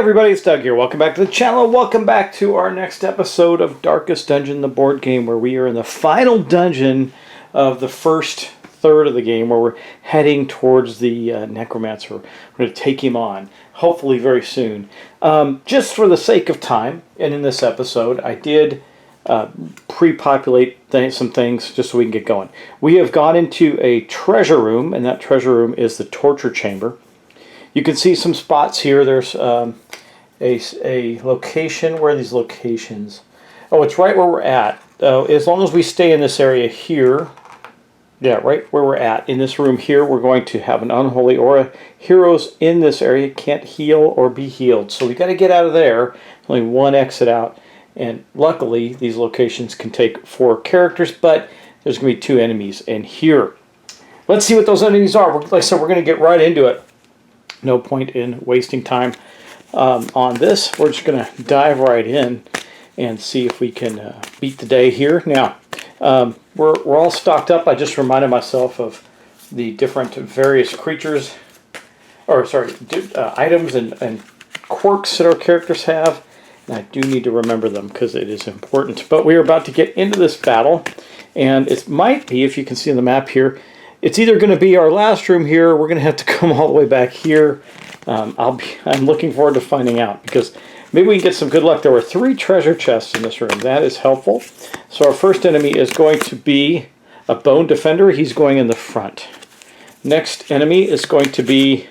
everybody, it's Doug here. Welcome back to the channel. Welcome back to our next episode of Darkest Dungeon, the board game, where we are in the final dungeon of the first third of the game, where we're heading towards the Necromancer. We're going to take him on, hopefully very soon. Just for the sake of time, and in this episode, I did pre-populate some things just so we can get going. We have gone into a treasure room, and that treasure room is the torture chamber. You can see some spots here. There's a location. Where are these locations? Oh, it's right where we're at. As long as we stay in this area here, yeah, right where we're at, in this room here, we're going to have an unholy aura. Heroes in this area can't heal or be healed, so we got to get out of there. Only one exit out, and luckily these locations can take 4 characters, but there's going to be 2 enemies in here. Let's see what those enemies are. Like I said, we're going to get right into it. No point in wasting time on this. We're just going to dive right in and see if we can beat the day here. Now, we're all stocked up. I just reminded myself of the different various creatures, or sorry, items and quirks that our characters have. And I do need to remember them because it is important. But we are about to get into this battle, and it might be, if you can see on the map here, it's either going to be our last room here, or we're going to have to come all the way back here. I'm looking forward to finding out, because maybe we can get some good luck. There were 3 treasure chests in this room. That is helpful. So our first enemy is going to be a bone defender. He's going in the front. Next enemy is going to be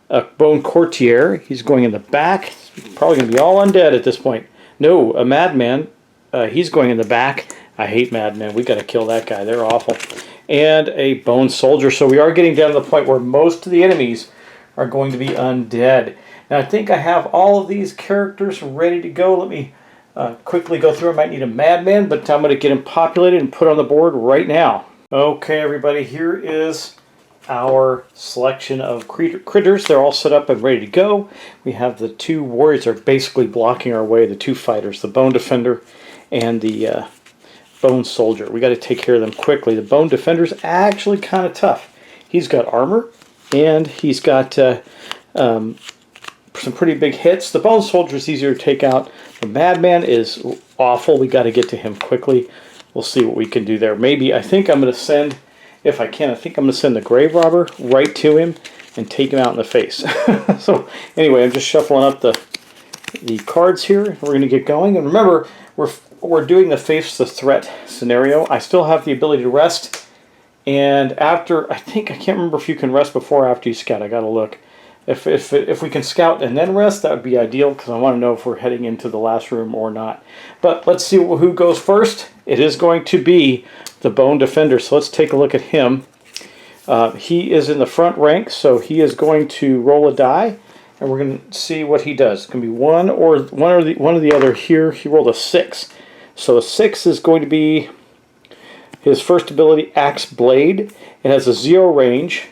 a bone courtier. He's going in the back. He's probably going to be all undead at this point. No, a madman. He's going in the back. I hate madmen. We got to kill that guy. They're awful. And a bone soldier. So we are getting down to the point where most of the enemies are going to be undead. Now I think I have all of these characters ready to go. Let me quickly go through. I might need a madman, but I'm going to get him populated and put on the board right now. Okay, everybody, here is our selection of critters. They're all set up and ready to go. We have the 2 warriors that are basically blocking our way, the 2 fighters, the bone defender and the bone soldier. We got to take care of them quickly. The bone defender's actually kind of tough. He's got armor, and he's got some pretty big hits. The bone soldier is easier to take out. The madman is awful. We got to get to him quickly. We'll see what we can do there. Maybe, I think I'm going to send, if I can, I think I'm going to send the grave robber right to him and take him out in the face. So anyway, I'm just shuffling up the cards here. We're going to get going. And remember, we're doing the face the threat scenario. I still have the ability to rest, and after, I can't remember if you can rest before or after you scout. I gotta look. If we can scout and then rest, that would be ideal, because I want to know if we're heading into the last room or not. But let's see who goes first. It is going to be the bone defender, so let's take a look at him. He is in the front rank, so he is going to roll a die, and we're going to see what he does. It's going to be one or the other here. He rolled a 6. So a 6 is going to be his first ability, Axe Blade. It has a 0 range.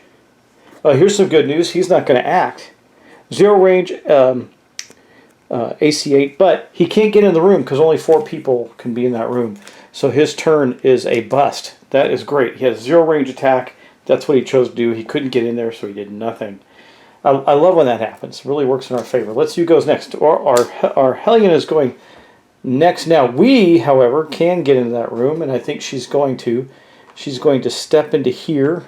Here's some good news. He's not going to act. 0 range, AC 8, but he can't get in the room because only 4 people can be in that room. So his turn is a bust. That is great. He has 0 range attack. That's what he chose to do. He couldn't get in there, so he did nothing. I love when that happens. It really works in our favor. Let's see who goes next. Our Hellion is going next. Now, we, however, can get into that room, and I think she's going to. She's going to step into here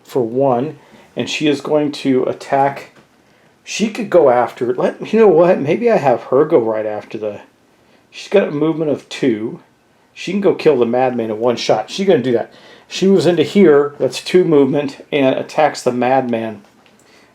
for 1, and she is going to attack. She could go after, you know what, maybe I have her go right after she's got a movement of 2. She can go kill the madman in 1 shot. She's going to do that. She moves into here, that's 2 movement, and attacks the madman.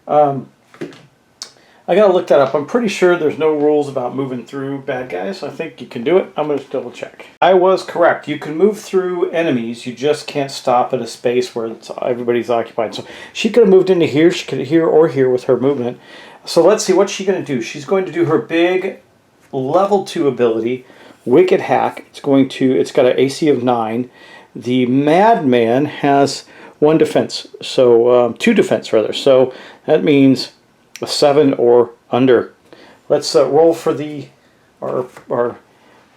I gotta look that up. I'm pretty sure there's no rules about moving through bad guys. I think you can do it. I'm going to double check. I was correct. You can move through enemies. You just can't stop at a space where everybody's occupied. So she could have moved into here. She could here or here with her movement. So let's see. What's she going to do? She's going to do her big level 2 ability, Wicked Hack. It's got an AC of 9. The madman has 1 defense. So 2 defense rather. So that means a 7 or under. Let's roll for our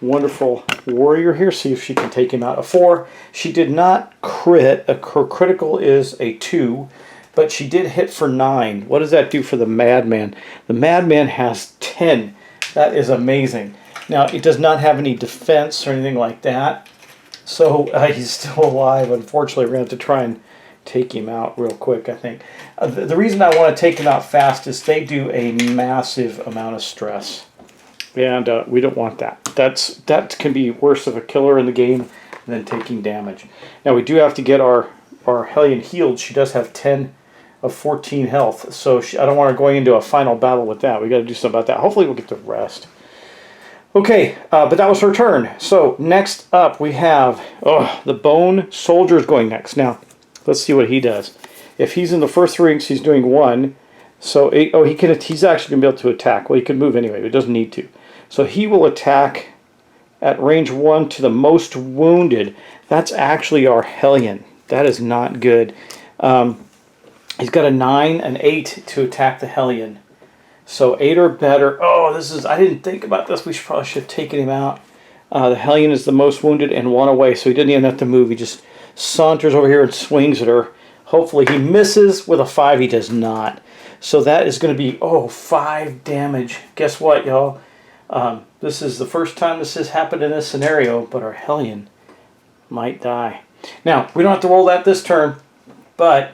wonderful warrior here. See if she can take him out. A 4. She did not crit. Her critical is a 2. but she did hit for 9. What does that do for the Madman? The Madman has 10. That is amazing. Now, it does not have any defense or anything like that, so he's still alive. Unfortunately, we're going to have to try and take him out real quick, I think. The reason I want to take him out fast is they do a massive amount of stress, and we don't want that. That can be worse of a killer in the game than taking damage. Now, we do have to get our Hellion healed. She does have 10 of 14 health, so I don't want her going into a final battle with that. We got to do something about that. Hopefully we'll get the rest. Okay, but that was her turn. So next up we have the Bone Soldier is going next. Now let's see what he does. If he's in the first rings, he's doing 1. So he's actually going to be able to attack. Well, he can move anyway, but he doesn't need to. So he will attack at range 1 to the most wounded. That's actually our Hellion. That is not good. He's got a 9, an 8 to attack the Hellion. So 8 or better. Oh, I didn't think about this. We probably should have taken him out. The Hellion is the most wounded and 1 away, so he didn't even have to move. He just saunters over here and swings at her. Hopefully he misses. With a 5, he does not. So that is going to be, 5 damage. Guess what, y'all? This is the first time this has happened in this scenario, but our Hellion might die. Now, we don't have to roll that this turn, but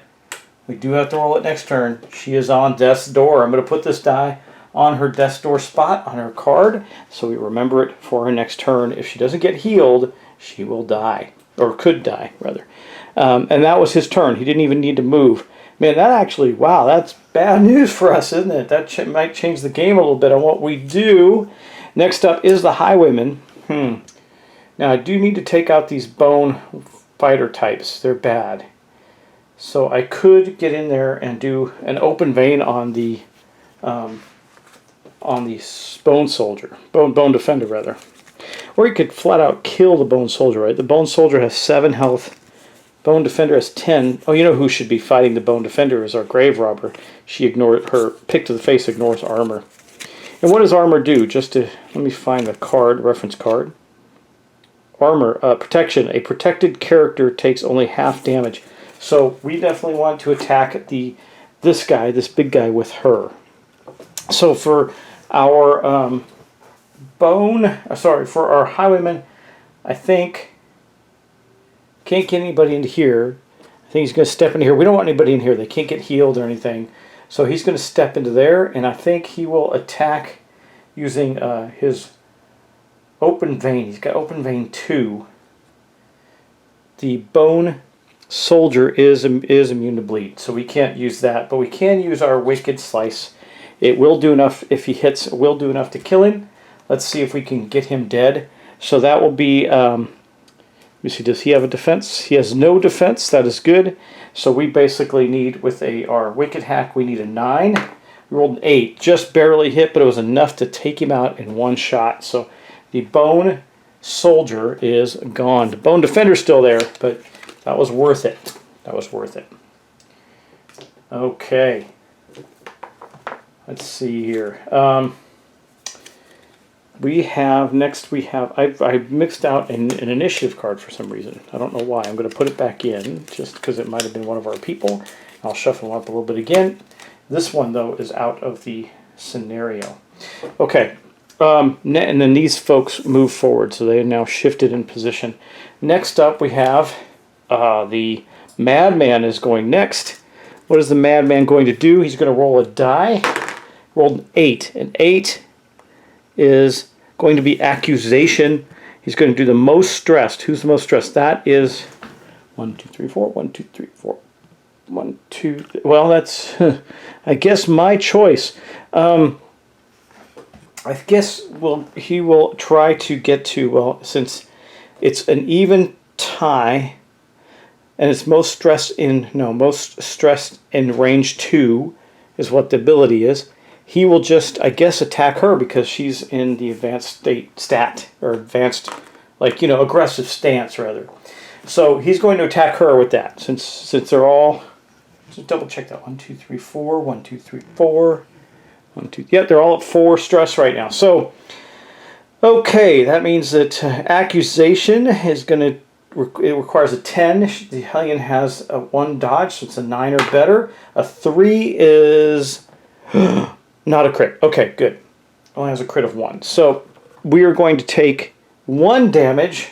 we do have to roll it next turn. She is on death's door. I'm going to put this die on her death's door spot on her card, so we remember it for her next turn. If she doesn't get healed, she will die, or could die, rather. And that was his turn. He didn't even need to move. Man, that actually, wow, that's bad news for us, isn't it? That might change the game a little bit on what we do. Next up is the Highwayman. Now, I do need to take out these bone fighter types. They're bad. So I could get in there and do an open vein on the bone soldier, bone defender rather, or you could flat out kill the bone soldier. Right, the bone soldier has 7 health. Bone defender has 10. Oh, you know who should be fighting the bone defender is our grave robber. She ignored her pick to the face, ignores armor. And what does armor do? Let me find the card, reference card. Armor, protection. A protected character takes only half damage. So we definitely want to attack this big guy with her. So for our for our Highwayman, I think can't get anybody into here. I think he's going to step into here. We don't want anybody in here. They can't get healed or anything. So he's going to step into there, and I think he will attack using his open vein. He's got open vein 2. The bone soldier is immune to bleed, so we can't use that, but we can use our wicked slice. It will do enough. If he hits, it will do enough to kill him. Let's see if we can get him dead. So that will be let me see, does he have a defense? He has no defense. That is good. So we basically need, with our wicked hack, we need a 9. We rolled an 8, just barely hit, but it was enough to take him out in 1 shot. So the bone soldier is gone. The bone defender's still there, but that was worth it. That was worth it. Okay. Let's see here. I mixed out an initiative card for some reason. I don't know why. I'm going to put it back in just because it might have been one of our people. I'll shuffle them up a little bit again. This one, though, is out of the scenario. Okay. And then these folks move forward, so they are now shifted in position. Next up, we have the Madman is going next. What is the Madman going to do? He's going to roll a die. Rolled an 8. An 8 is going to be accusation. He's going to do the most stressed. Who's the most stressed? That is 1, 2, 3, 4. 1, 2, 3, 4. 1, 2. Well, that's I guess my choice. I guess he will try to get to, since it's an even tie and it's most stressed in range 2 is what the ability is. He will just, I guess, attack her because she's in the advanced stat, or advanced, aggressive stance, rather. So he's going to attack her with that, since they're all, just double check that, 1, 2, 3, 4, 1, 2, 3, 4, 1, 2, yep, they're all at 4 stress right now. So, okay, that means that accusation is going to it requires a 10. The Hellion has a 1 dodge, so it's a 9 or better. A 3 is not a crit. Okay, good. Only has a crit of 1. So we are going to take 1 damage.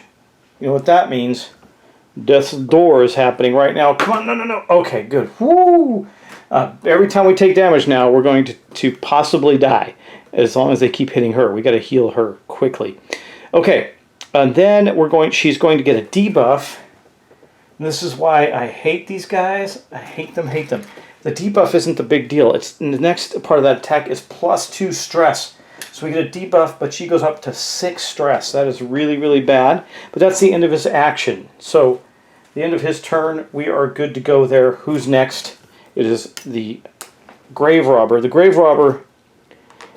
You know what that means? Death's door is happening right now. Come on, no, no, no. Okay, good. Woo! Every time we take damage now, we're going to possibly die. As long as they keep hitting her. We got to heal her quickly. Okay, and then she's going to get a debuff. And this is why I hate these guys. I hate them, hate them. The debuff isn't the big deal. It's the next part of that attack is +2 stress. So we get a debuff, but she goes up to 6 stress. That is really, really bad. But that's the end of his action. So the end of his turn, we are good to go there. Who's next? It is the Grave Robber. The Grave Robber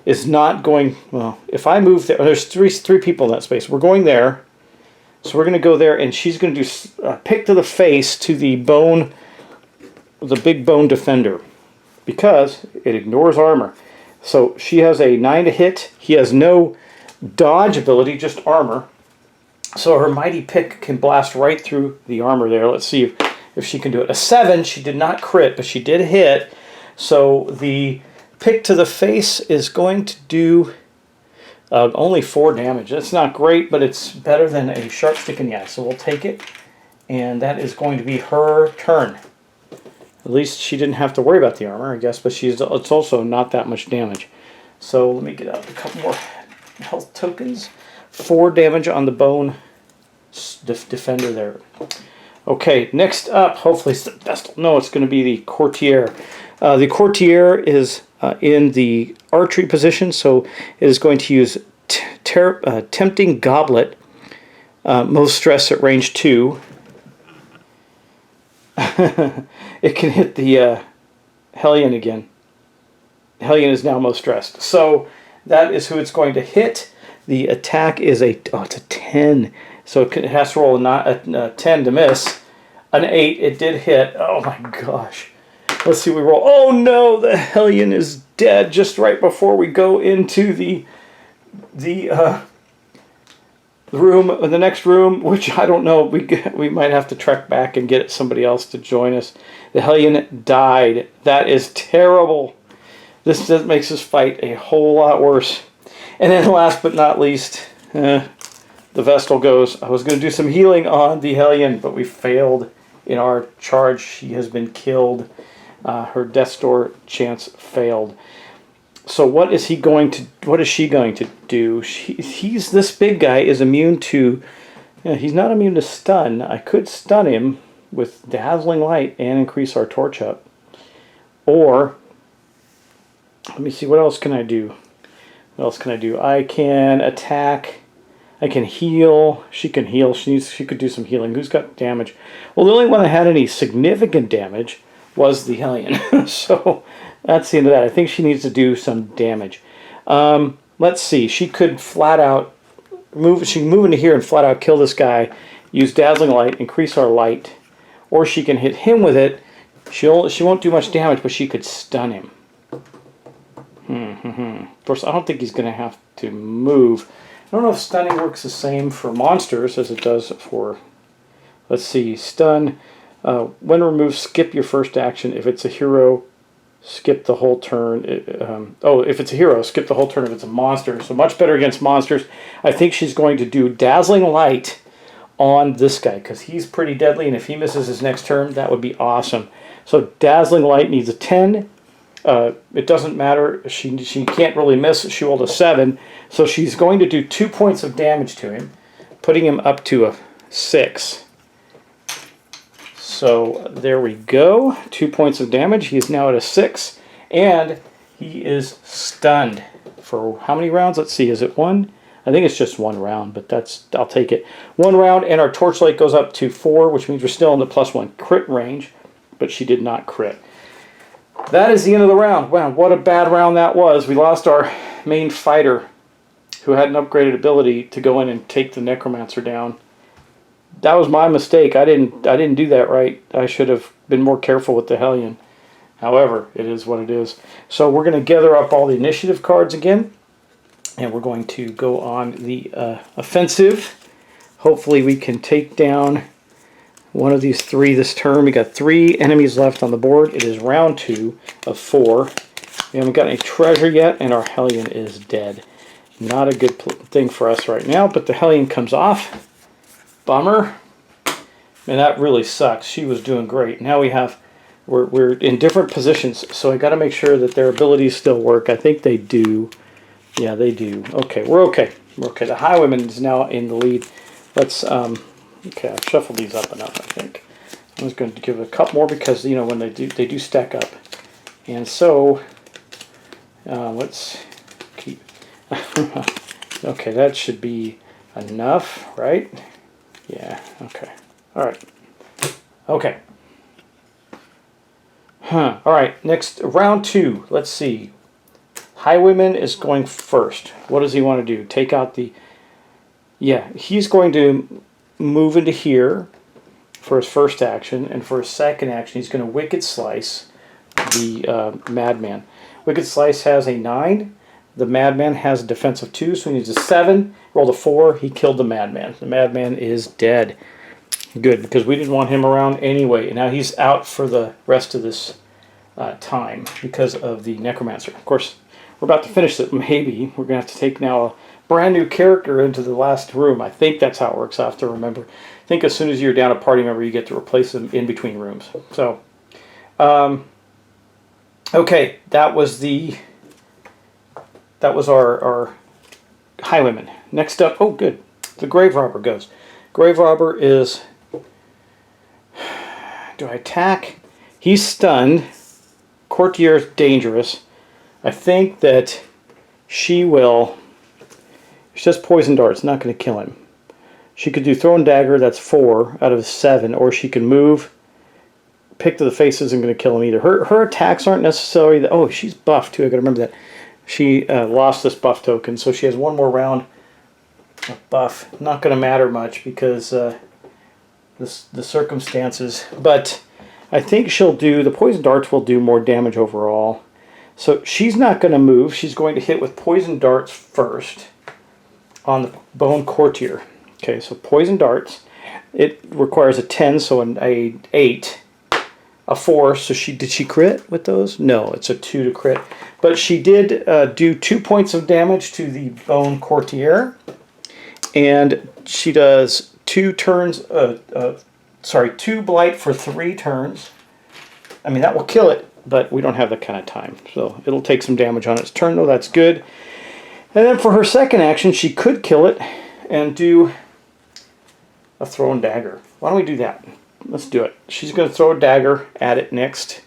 is not going... Well, if I move there... There's three people in that space. We're going there. So we're going to go there, and she's going to do pick to the face to the bone... The big bone defender. Because it ignores armor. So she has a 9 to hit. He has no dodge ability, just armor. So her mighty pick can blast right through the armor there. Let's see if she can do it. A 7, she did not crit, but she did hit. So the pick to the face is going to do only 4 damage. That's not great, but it's better than a sharp stick in the eye. So we'll take it. And that is going to be her turn. At least she didn't have to worry about the armor, I guess, but it's also not that much damage. So let me get out a couple more health tokens. 4 damage on the bone defender there. Okay, next up, hopefully it's the best. No, it's going to be the Courtier. The Courtier is in the archery position, so it is going to use Tempting Goblet, most stress at range 2. It can hit the Hellion again. Hellion is now most stressed. So that is who it's going to hit. The attack is it's a 10. So it has to roll a 10 to miss. An 8, it did hit. Oh my gosh. Let's see, we roll. Oh no, the Hellion is dead just right before we go into the room, the next room, which I don't know. We might have to trek back and get somebody else to join us. The Hellion died. That is terrible. This makes this fight a whole lot worse. And then last but not least, the Vestal goes. I was going to do some healing on the Hellion, but we failed in our charge. She has been killed. Her Death's Door chance failed. So what is she going to do? This big guy is immune to... he's not immune to stun. I could stun him with Dazzling Light and increase our torch up. Or, let me see, what else can I do? What else can I do? I can attack. I can heal. She can heal. She could do some healing. Who's got damage? Well, the only one that had any significant damage was the Hellion. So that's the end of that. I think she needs to do some damage. Let's see. She could flat out move. She can move into here and flat out kill this guy. Use Dazzling Light, increase our light, or she can hit him with it. She won't do much damage, but she could stun him. Of course, I don't think he's going to have to move. I don't know if stunning works the same for monsters as it does for... Let's see. Stun. When removed, skip your first action. If it's a hero, skip the whole turn. If it's a hero, skip the whole turn if it's a monster. So much better against monsters. I think she's going to do Dazzling Light on this guy because he's pretty deadly, and if he misses his next turn, that would be awesome. So Dazzling Light needs a 10. It doesn't matter. She can't really miss. She rolled a 7. So she's going to do 2 points of damage to him, putting him up to a 6. So there we go. 2 points of damage. He is now at a 6. And he is stunned for how many rounds? Let's see. Is it 1? I think it's just 1 round, but I'll take it. 1 round, and our torchlight goes up to 4, which means we're still in the +1 crit range, but she did not crit. That is the end of the round. Wow, what a bad round that was. We lost our main fighter, who had an upgraded ability to go in and take the Necromancer down. That was my mistake. I didn't do that right. I should have been more careful with the Hellion. However, it is what it is. So we're going to gather up all the initiative cards again, and we're going to go on the offensive. Hopefully we can take down one of these three this turn. We got 3 enemies left on the board. It is round 2 of 4. We haven't got any treasure yet, and our Hellion is dead. Not a good thing for us right now, but the Hellion comes off. Bummer. And that really sucks. She was doing great. Now we're in different positions, so I got to make sure that their abilities still work. I think they do. Yeah, they do. Okay, we're okay. We're okay. The Highwayman is now in the lead. Let's okay, I've shuffled these up enough, I think. I'm just going to give it a couple more because, you know, when they do stack up. And so let's keep okay, that should be enough, right? Yeah, okay. All right. Okay. All right, next, round 2. Let's see. Highwayman is going first. What does he want to do? Take out the... Yeah, he's going to move into here for his first action, and for his second action, he's going to Wicked Slice the Madman. Wicked Slice has a 9. The Madman has a defense of 2, so he needs a 7. Rolled a 4. He killed the Madman. The Madman is dead. Good, because we didn't want him around anyway. Now he's out for the rest of this time because of the Necromancer. Of course, we're about to finish it. Maybe we're going to have to take now a brand new character into the last room. I think that's how it works. I have to remember. I think as soon as you're down a party member, you get to replace them in between rooms. So, okay, that was our Highwayman. Next up, oh good, the Grave Robber goes. Grave Robber is... Do I attack? He's stunned. Courtier is dangerous. I think that she will... She does Poison Darts, not going to kill him. She could do Throw and Dagger, that's 4 out of 7, or she can move. Pick to the Face isn't going to kill him either. Her attacks aren't necessarily... Oh, she's buffed too, I got to remember that. She lost this buff token, so she has one more round of buff. Not going to matter much because... the circumstances, but I think she'll do, the Poison Darts will do more damage overall. So she's not going to move. She's going to hit with Poison Darts first on the Bone Courtier. Okay, so Poison Darts, it requires a 10, so an 8, a 4. So did she crit with those? No, it's a 2 to crit. But she did do 2 points of damage to the Bone Courtier, and she does 2 turns, 2 blight for 3 turns. I mean, that will kill it, but we don't have that kind of time. So it'll take some damage on its turn, though. That's good. And then for her second action, she could kill it and do a Throw and Dagger. Why don't we do that? Let's do it. She's going to throw a dagger at it next.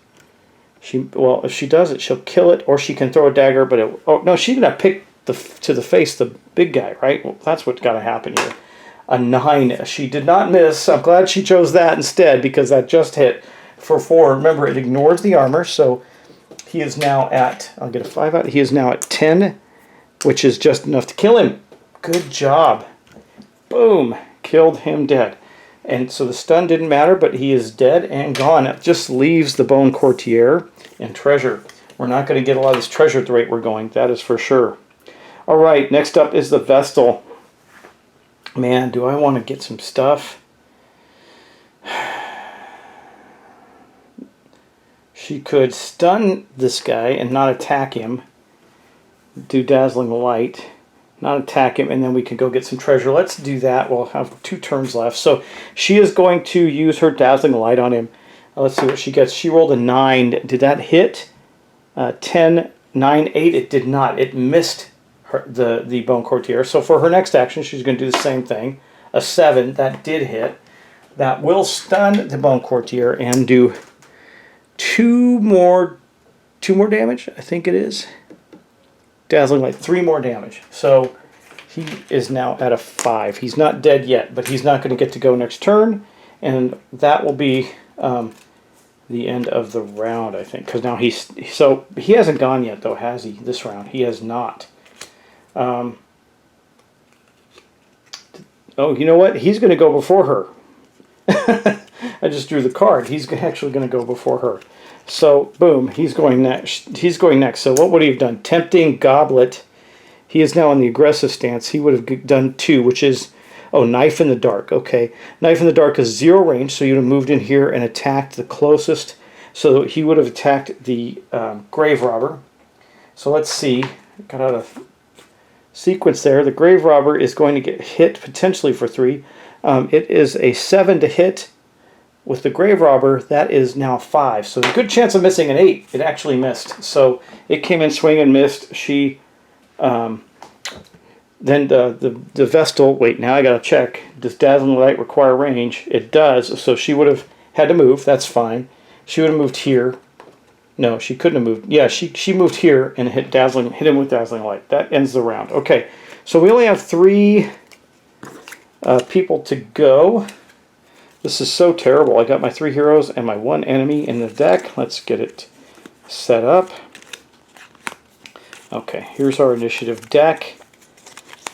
Well, if she does it, she'll kill it, or she can throw a dagger, but it... Oh, no, she's going to pick to the face the big guy, right? Well, that's what's got to happen here. A 9. She did not miss. I'm glad she chose that instead because that just hit for 4. Remember, it ignores the armor, so he is now at... I'll get a 5 out. He is now at 10, which is just enough to kill him. Good job. Boom. Killed him dead. And so the stun didn't matter, but he is dead and gone. It just leaves the Bone Courtier and treasure. We're not going to get a lot of this treasure at the rate we're going. That is for sure. All right, next up is the Vestal. Man, do I want to get some stuff? She could stun this guy and not attack him. Do Dazzling Light. Not attack him, and then we can go get some treasure. Let's do that. We'll have 2 turns left. So she is going to use her Dazzling Light on him. Let's see what she gets. She rolled a 9. Did that hit? 10, 9, 8. It did not. It missed the Bone Courtier. So for her next action, she's going to do the same thing. A 7. That did hit. That will stun the Bone Courtier and do 2 more damage, I think it is. Dazzling Light, 3 more damage. So he is now at a 5. He's not dead yet, but he's not going to get to go next turn. And that will be the end of the round, I think. Because now so he hasn't gone yet, though, has he? This round. He has not. Oh, you know what? He's going to go before her. I just drew the card. He's actually going to go before her. So, boom, he's going next. He's going next. So what would he have done? Tempting Goblet. He is now in the aggressive stance. He would have done 2, which is Oh, Knife in the Dark. Okay. Knife in the Dark is 0 range, so you'd have moved in here and attacked the closest. So he would have attacked the Grave Robber. So let's see. Got out of sequence there. The Grave Robber is going to get hit potentially for 3. It is a 7 to hit. With the Grave Robber, that is now 5. So a good chance of missing an 8. It actually missed. So it came in swing and missed. She, then the Vestal, wait, now I got to check. Does Dazzling Light require range? It does. So she would have had to move. That's fine. She would have moved here. No, she couldn't have moved. Yeah, she moved here and hit him with Dazzling Light. That ends the round. Okay, so we only have 3 people to go. This is so terrible. I got my 3 heroes and my 1 enemy in the deck. Let's get it set up. Okay, here's our initiative deck.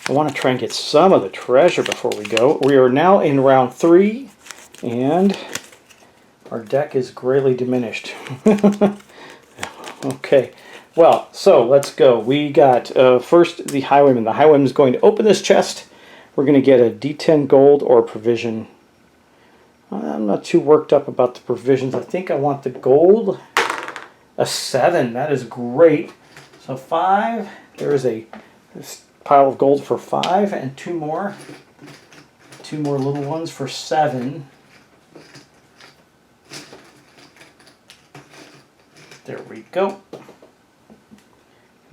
I want to try and get some of the treasure before we go. We are now in round 3, and our deck is greatly diminished. Okay, well, so let's go. We got first the Highwayman. The Highwayman is going to open this chest. We're going to get a D10 gold or provision. I'm not too worked up about the provisions. I think I want the gold. A 7. That is great. So 5. There is a pile of gold for 5 and 2 more. 2 more little ones for 7. There we go.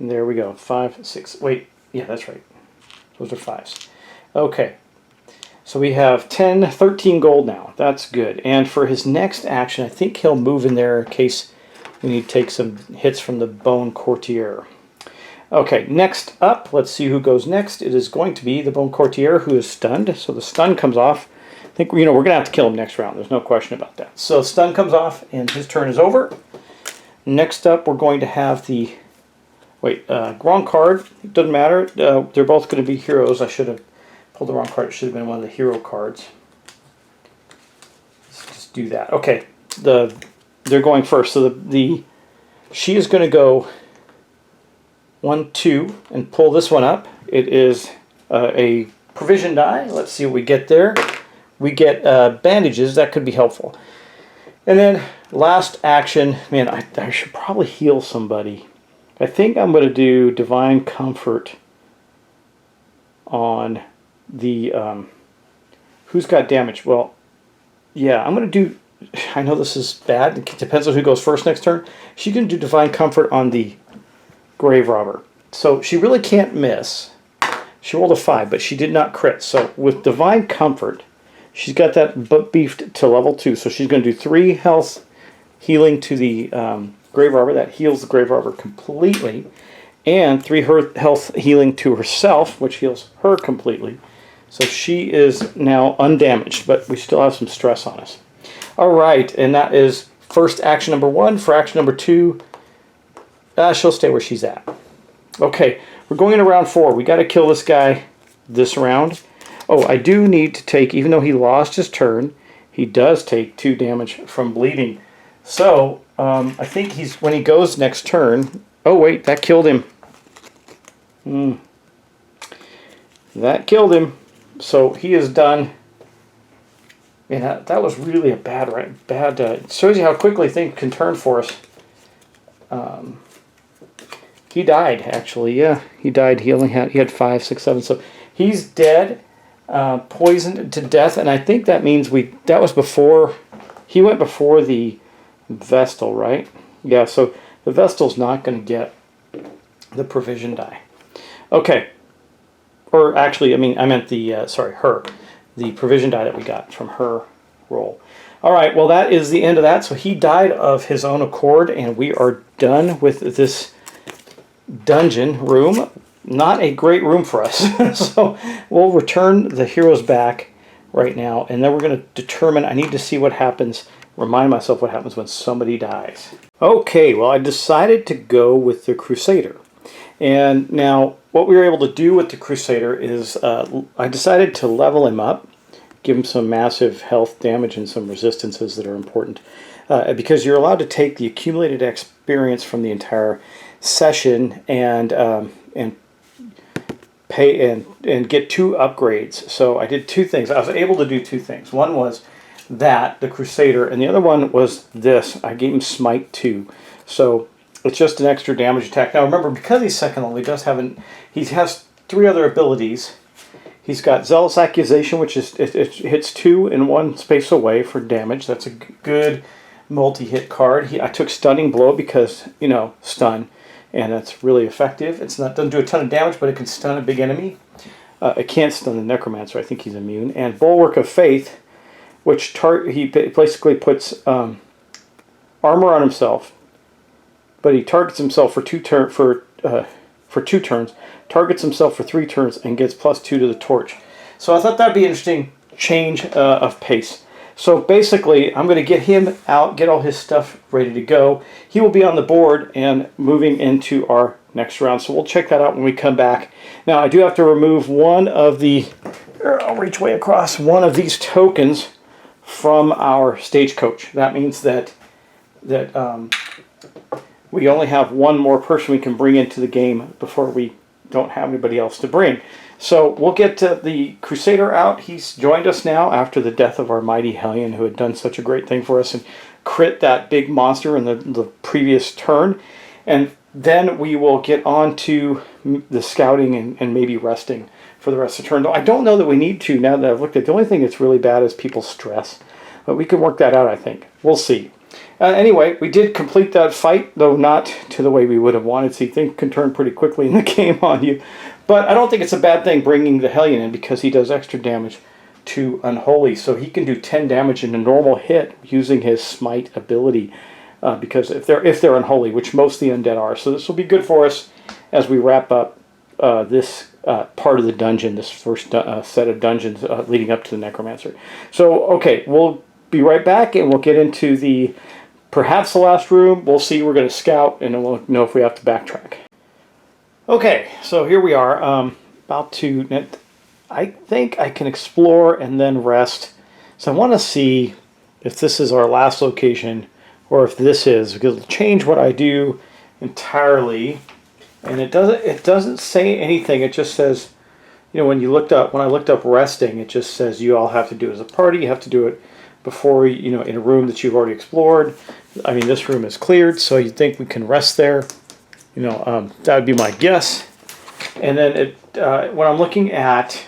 And there we go. 5, 6. Wait. Yeah, that's right. Those are 5s. Okay. So we have 10, 13 gold now. That's good. And for his next action, I think he'll move in there in case we need to take some hits from the Bone Courtier. Okay, next up, let's see who goes next. It is going to be the Bone Courtier, who is stunned. So the stun comes off. I think we're going to have to kill him next round. There's no question about that. So stun comes off, and his turn is over. Next up, we're going to have the... Wait, wrong card. It doesn't matter. They're both going to be heroes. I should have pulled the wrong card. It should have been one of the hero cards. Let's just do that. Okay, they're going first. So she is going to go 1, 2, and pull this one up. It is a provision die. Let's see what we get there. We get bandages. That could be helpful. And then last action. Man, I should probably heal somebody. I think I'm going to do Divine Comfort on the... who's got damage? Well, yeah, I'm going to do... I know this is bad. It depends on who goes first next turn. She can do Divine Comfort on the Grave Robber. So she really can't miss. She rolled a 5, but she did not crit. So with Divine Comfort, she's got that beefed to level 2. So she's going to do 3 health healing to the Grave Robber. That heals the Grave Robber completely. And 3 health healing to herself, which heals her completely. So she is now undamaged, but we still have some stress on us. All right, and that is first action number 1. For action number 2, she'll stay where she's at. Okay, we're going into round 4. We got to kill this guy this round. Oh, I do need to take, even though he lost his turn, he does take 2 damage from bleeding. So, I think when he goes next turn... Oh, wait, that killed him. That killed him. So he is done. And that was really a bad... it shows you how quickly things can turn for us. He died, actually. Yeah, he died. He had 5, 6, 7. So he's dead, poisoned to death. And I think that means that was before... He went before the Vestal, right? Yeah, so the Vestal's not going to get the provision die. Okay. Or actually, I meant the... sorry, her. The provision die that we got from her roll. All right, well, that is the end of that. So he died of his own accord, and we are done with this dungeon room. Not a great room for us. So we'll return the heroes back right now, and then we're going to determine... I need to see what happens, remind myself what happens when somebody dies. Okay, well, I decided to go with the Crusader. And now, what we were able to do with the Crusader is I decided to level him up, give him some massive health damage and some resistances that are important. Because you're allowed to take the accumulated experience from the entire session and pay and get 2 upgrades. So I did 2 things. I was able to do 2 things. One was that, the Crusader, and the other one was this. I gave him Smite 2. So it's just an extra damage attack. Now remember, because he's second level, he has 3 other abilities. He's got Zealous Accusation, which is it hits 2 in 1 space away for damage. That's a good multi-hit card. I took Stunning Blow because, you know, stun, and that's really effective. Doesn't do a ton of damage, but it can stun a big enemy. It can't stun the Necromancer. I think he's immune. And Bulwark of Faith, which he basically puts armor on himself, but he targets himself for 2 turns, targets himself for 3 turns, and gets +2 to the torch. So I thought that'd be an interesting change of pace. So basically, I'm going to get him out, get all his stuff ready to go. He will be on the board and moving into our next round. So we'll check that out when we come back. Now, I do have to remove one of the, I'll reach way across, one of these tokens from our stagecoach. That means that we only have one more person we can bring into the game before we don't have anybody else to bring. So we'll get the Crusader out. He's joined us now after the death of our mighty Hellion, who had done such a great thing for us and crit that big monster in the previous turn. And then we will get on to the scouting and maybe resting for the rest of the turn. Though I don't know that we need to now that I've looked at it. The only thing that's really bad is people's stress. But we can work that out, I think. We'll see. Anyway, we did complete that fight, though not to the way we would have wanted. See, things can turn pretty quickly in the game on you. But I don't think it's a bad thing bringing the Hellion in, because he does extra damage to Unholy. So he can do 10 damage in a normal hit using his Smite ability, because if they're Unholy, which most of the undead are. So this will be good for us as we wrap up this part of the dungeon, this first set of dungeons leading up to the Necromancer. So, okay, we'll be right back, and we'll get into perhaps the last room. We'll see. We're going to scout, and then we'll know if we have to backtrack. Okay, so here we are. About to... I think I can explore and then rest. So I want to see if this is our last location, or if this is, because it'll change what I do entirely. And it doesn't say anything. It just says, you know, when I looked up resting, it just says you all have to do it as a party. You have to do it before, you know, in a room that you've already explored. I mean, this room is cleared, so you think we can rest there. You know, that would be my guess. And then when I'm looking at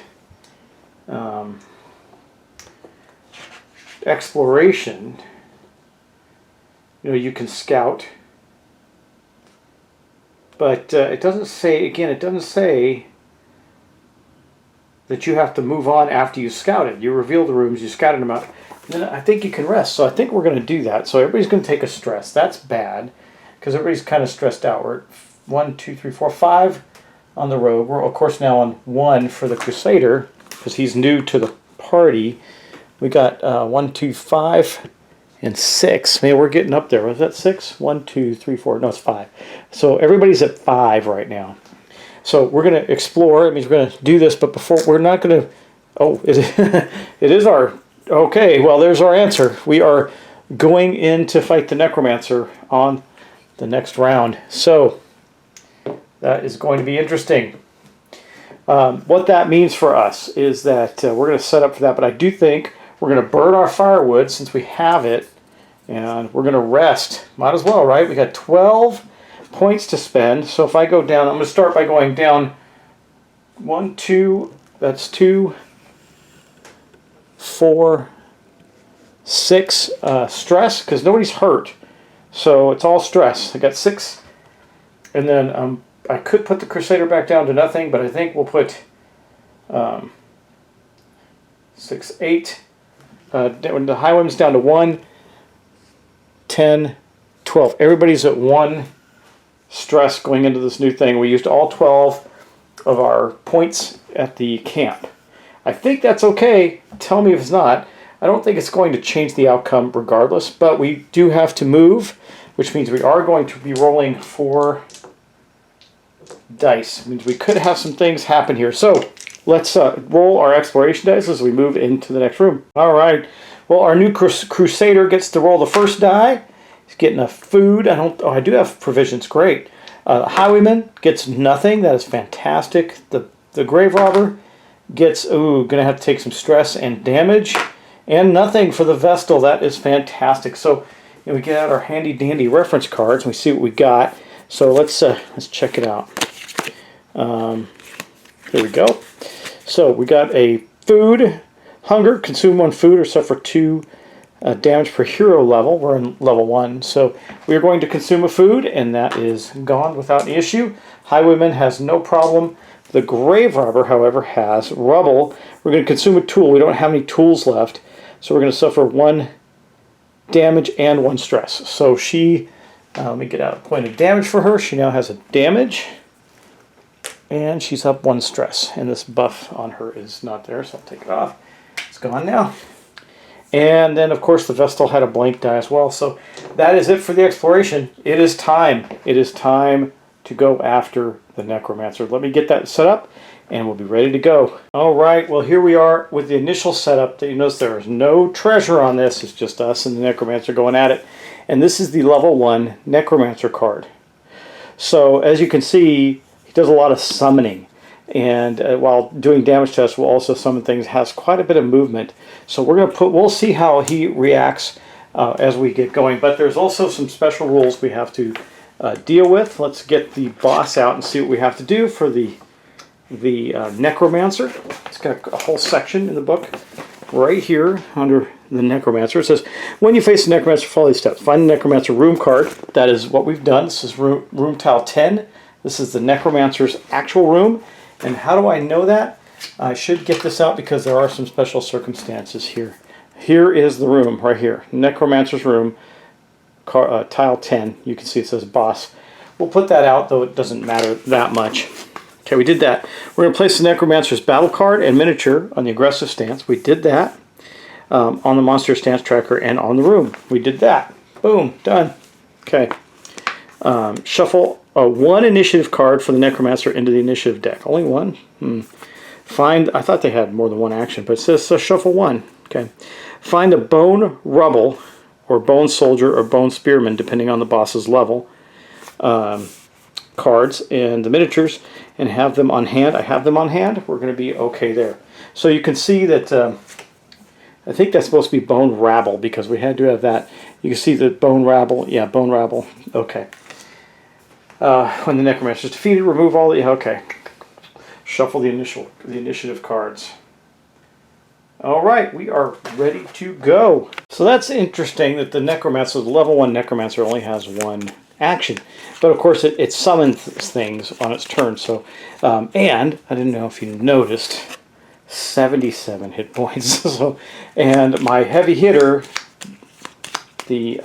exploration, you know, you can scout. But it doesn't say, again, it doesn't say that you have to move on after you scouted. You reveal the rooms, you scouted them out. And then I think you can rest. So I think we're going to do that. So everybody's going to take a stress. That's bad, because everybody's kind of stressed out. We're at 1, 2, 3, 4, 5 on the rogue. We're, of course, now on 1 for the Crusader, because he's new to the party. We got 1, 2, 5, and 6. Man, we're getting up there. Was that 6? 1, 2, 3, 4. No, it's 5. So everybody's at 5 right now. So we're going to explore. It means we're going to do this, but before, we're not going to... Oh, it is our... Okay, well, there's our answer. We are going in to fight the Necromancer on the next round. So that is going to be interesting. What that means for us is that we're going to set up for that, but I do think we're going to burn our firewood since we have it, and we're going to rest. Might as well, right? We got 12 points to spend. So if I go down, I'm going to start by going down 1, 2, that's 2, 4, 6 stress, because nobody's hurt, so it's all stress. I got 6, and then I could put the Crusader back down to nothing, but I think we'll put 6, 8. The Highwayman's down to 1, 10, 12. Everybody's at 1 stress going into this new thing. We used all 12 of our points at the camp. I think that's okay. Tell me if it's not. I don't think it's going to change the outcome regardless, but we do have to move, which means we are going to be rolling 4 dice. It means we could have some things happen here. So let's roll our exploration dice as we move into the next room. All right. Well, our new Crusader gets to roll the first die. He's getting enough food. I do have provisions. Great. Highwayman gets nothing. That is fantastic. The The Grave Robber gets, gonna have to take some stress and damage, and nothing for the Vestal. That is fantastic. So we get out our handy dandy reference cards and we see what we got. So let's check it out. Here we go. So we got a food, hunger, consume 1 food or suffer 2 damage per hero level. We're in level 1, so we're going to consume a food, and that is gone without any issue. Highwayman has no problem. The Grave Robber, however, has rubble. We're going to consume a tool. We don't have any tools left, so we're going to suffer 1 damage and 1 stress. So she, let me get out a point of damage for her. She now has a damage, and she's up 1 stress. And this buff on her is not there, so I'll take it off. It's gone now. And then, of course, the Vestal had a blank die as well. So that is it for the exploration. It is time. It is time to go after the Necromancer. Let me get that set up, and we'll be ready to go. All right, well, here we are with the initial setup. You notice there is no treasure on this. It's just us and the Necromancer going at it. And this is the level 1 Necromancer card. So, as you can see, he does a lot of summoning. And while doing damage tests, will also summon things. Has quite a bit of movement. So we'll see how he reacts as we get going. But there's also some special rules we have to deal with. Let's get the boss out and see what we have to do for the Necromancer. It's got a whole section in the book right here under the Necromancer. It says, when you face the Necromancer, follow these steps. Find the Necromancer room card. That is what we've done. This is room tile 10. This is the Necromancer's actual room. And how do I know that? I should get this out because there are some special circumstances here. Here is the room right here. Necromancer's room, tile 10. You can see it says boss. We'll put that out, though it doesn't matter that much. Okay, we did that. We're going to place the Necromancer's battle card and miniature on the aggressive stance. We did that. On the monster stance tracker and on the room. We did that. Boom, done. Okay. Shuffle 1 initiative card for the Necromancer into the initiative deck. Only 1? Find, I thought they had more than 1 action, but it says shuffle 1. Okay. Find a Bone Rubble or Bone Soldier or Bone Spearman, depending on the boss's level, cards and the miniatures, and have them on hand. I have them on hand. We're going to be okay there. So you can see that I think that's supposed to be Bone Rabble because we had to have that. You can see the Bone Rabble. Yeah, Bone Rabble. Okay. When the Necromancer is defeated, remove all the... Okay. Shuffle the initiative cards. Alright, we are ready to go. So that's interesting that the Necromancer, the level 1 Necromancer, only has 1 action. But of course it summons things on its turn. So, and, I didn't know if you noticed, 77 hit points. So, and my heavy hitter, the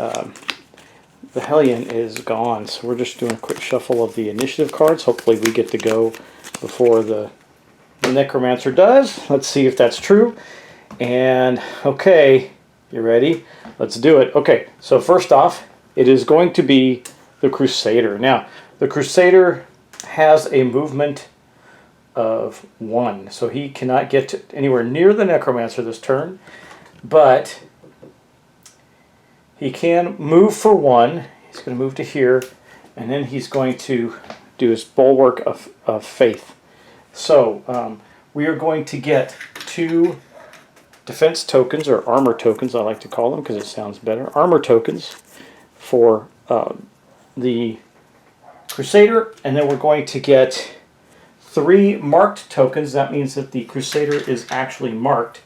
Hellion, is gone. So we're just doing a quick shuffle of the initiative cards. Hopefully we get to go before the Necromancer does. Let's see if that's true. And, okay, you ready? Let's do it. Okay, so first off, it is going to be the Crusader. Now, the Crusader has a movement of 1, so he cannot get anywhere near the Necromancer this turn, but he can move for 1. He's going to move to here, and then he's going to do his Bulwark of Faith. So we are going to get 2 defense tokens, or armor tokens I like to call them because it sounds better. Armor tokens for the Crusader, and then we're going to get 3 marked tokens. That means that the Crusader is actually marked.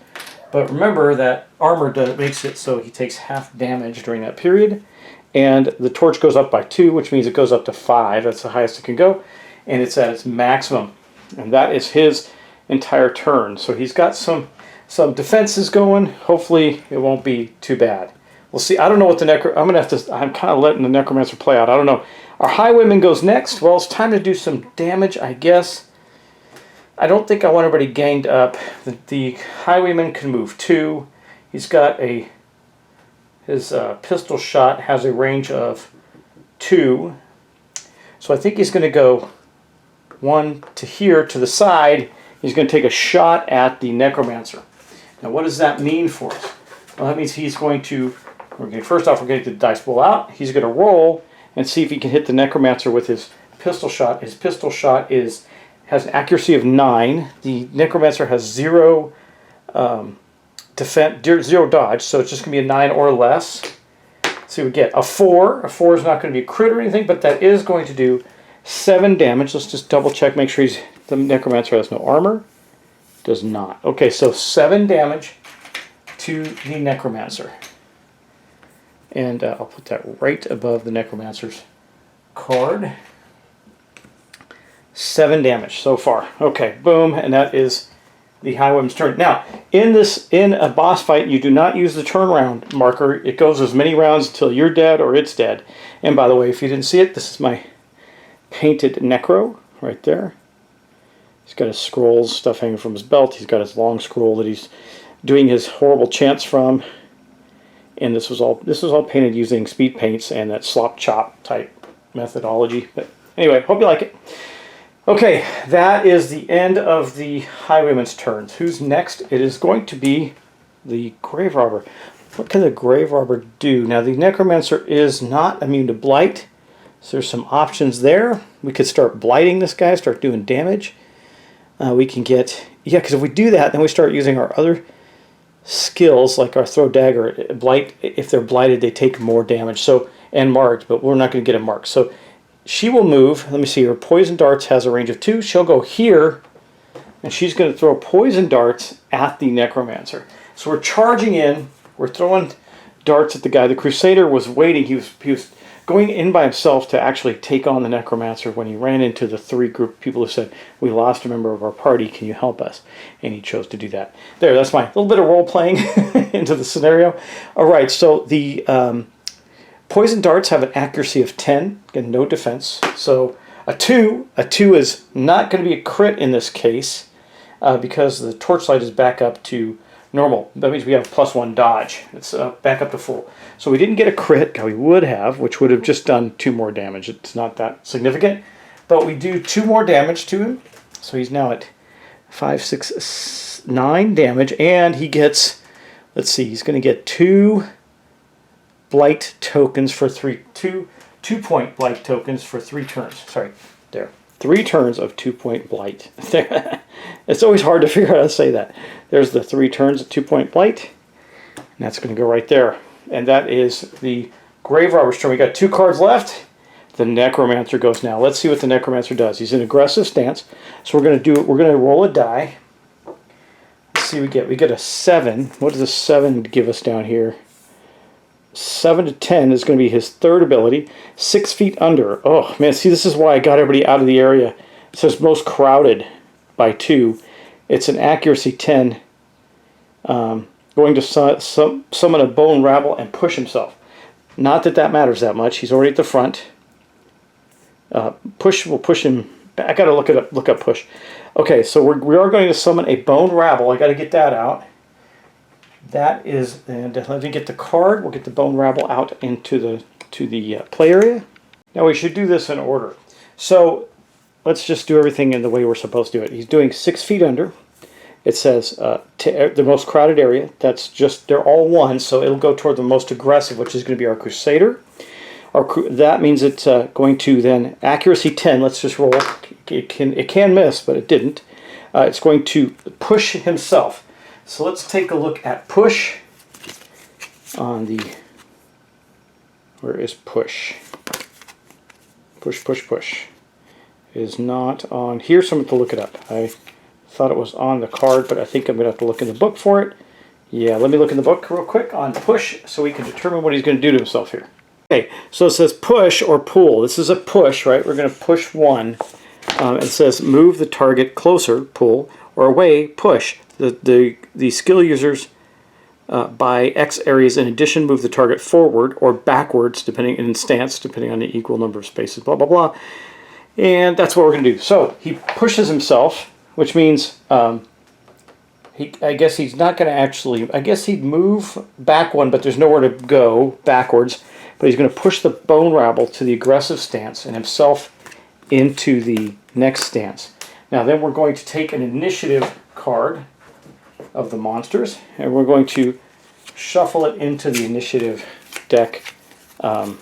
But remember that armor makes it so he takes half damage during that period. And the torch goes up by 2, which means it goes up to 5. That's the highest it can go. And it's at its maximum. And that is his entire turn. So he's got some defenses going. Hopefully it won't be too bad. We'll see. I don't know what the I'm kind of letting the Necromancer play out. I don't know. Our Highwayman goes next. Well, it's time to do some damage, I guess. I don't think I want everybody ganged up. The Highwayman can move 2. He's got his pistol shot has a range of 2. So I think he's going to go 1 to here to the side. He's going to take a shot at the Necromancer. Now what does that mean for us? Well, that means he's going to, first off we're going to get the dice bowl out. He's going to roll and see if he can hit the Necromancer with his pistol shot. His pistol shot has an accuracy of 9. The Necromancer has 0 defense, 0 dodge, so it's just going to be a 9 or less. So we get a 4. A 4 is not going to be a crit or anything, but that is going to do 7 damage. Let's just double check, make sure the Necromancer has no armor. Does not. Okay, so 7 damage to the Necromancer. And I'll put that right above the Necromancer's card. 7 damage so far. Okay, boom, and that is the Highwayman's turn. Now, in a boss fight, you do not use the turnaround marker. It goes as many rounds until you're dead or it's dead. And by the way, if you didn't see it, this is my painted Necro right there. He's got his scrolls, stuff hanging from his belt. He's got his long scroll that he's doing his horrible chants from. And this was all painted using speed paints and that slop chop type methodology. But anyway, hope you like it. Okay, that is the end of the Highwayman's turns. Who's next? It is going to be the Grave Robber. What can the Grave Robber do? Now, the Necromancer is not immune to blight, so there's some options there. We could start blighting this guy, start doing damage. We can get, yeah, because if we do that, then we start using our other skills, like our throw dagger. Blight, if they're blighted, they take more damage, so, and marked, but we're not going to get a mark. So she will move. Let me see. Her poison darts has a range of 2. She'll go here, and she's going to throw poison darts at the Necromancer. So we're charging in. We're throwing darts at the guy. The Crusader was waiting. He was going in by himself to actually take on the Necromancer when he ran into the 3 group of people who said, "We lost a member of our party. Can you help us?" And he chose to do that. There. That's my little bit of role playing into the scenario. All right. So the poison darts have an accuracy of 10 and no defense. So a 2 is not going to be a crit in this case because the torchlight is back up to normal. That means we have +1 dodge. It's back up to full. So we didn't get a crit. We would have, which would have just done 2 more damage. It's not that significant, but we do 2 more damage to him. So he's now at 5, 6, 9 damage, and he gets, let's see, he's going to get 2 blight tokens for 2-point blight tokens for 3 turns. Sorry, there. 3 turns of 2-point blight. It's always hard to figure out how to say that. There's the 3 turns of 2-point blight. And that's going to go right there. And that is the Grave Robber's turn. We got 2 cards left. The Necromancer goes now. Let's see what the Necromancer does. He's in aggressive stance. So we're going to do it. We're going to roll a die. Let's see what we get. We get a 7. What does a 7 give us down here? 7 to 10 is going to be his 3rd ability. 6 feet under. Oh, man, see, this is why I got everybody out of the area. It says most crowded by 2. It's an accuracy 10. Going to summon a bone rabble and push himself. Not that that matters that much. He's already at the front. Push will push him back. I got to look up push. Okay, so we are going to summon a bone rabble. I got to get that out. That is, and let me get the card. We'll get the bone rabble out into the play area. Now we should do this in order. So let's just do everything in the way we're supposed to do it. He's doing 6 feet under. It says the most crowded area. That's just, they're all 1, so it'll go toward the most aggressive, which is going to be our Crusader. That means it's going to then accuracy 10. Let's just roll. It can miss, but it didn't. It's going to push himself. So let's take a look at push on the, where is push? Push. It is not on here, so I'm going to look it up. I thought it was on the card, but I think I'm going to have to look in the book for it. Yeah, let me look in the book real quick on push so we can determine what he's going to do to himself here. Okay, so it says push or pull. This is a push, right? We're going to push 1. It says move the target closer, pull, or away, push. The skill users by X areas in addition move the target forward or backwards depending in stance, depending on the equal number of spaces, blah, blah, blah. And that's what we're going to do. So he pushes himself, which means I guess he's not going to actually, I guess he'd move back 1, but there's nowhere to go backwards. But he's going to push the bone rabble to the aggressive stance and himself into the next stance. Now then we're going to take an initiative card of the monsters, and we're going to shuffle it into the initiative deck. Yeah,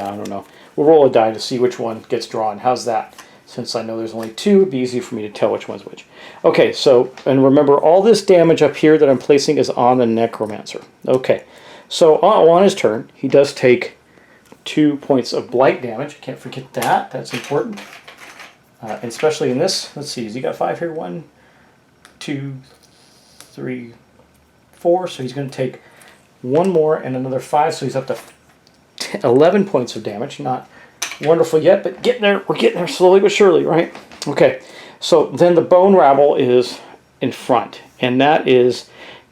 I don't know. We'll roll a die to see which one gets drawn. How's that? Since I know there's only two, it'd be easy for me to tell which one's which. Okay, so, and remember, all this damage up here that I'm placing is on the Necromancer. Okay, so on his turn, he does take 2 points of blight damage. Can't forget that. That's important. Especially in this. Let's see, has he got 5 here? 1, 2, 3, 4. So he's going to take 1 more and another 5. So he's up to 11 points of damage. Not wonderful yet, but getting there. We're getting there slowly but surely, right? Okay, so then the Bone Rabble is in front, and that is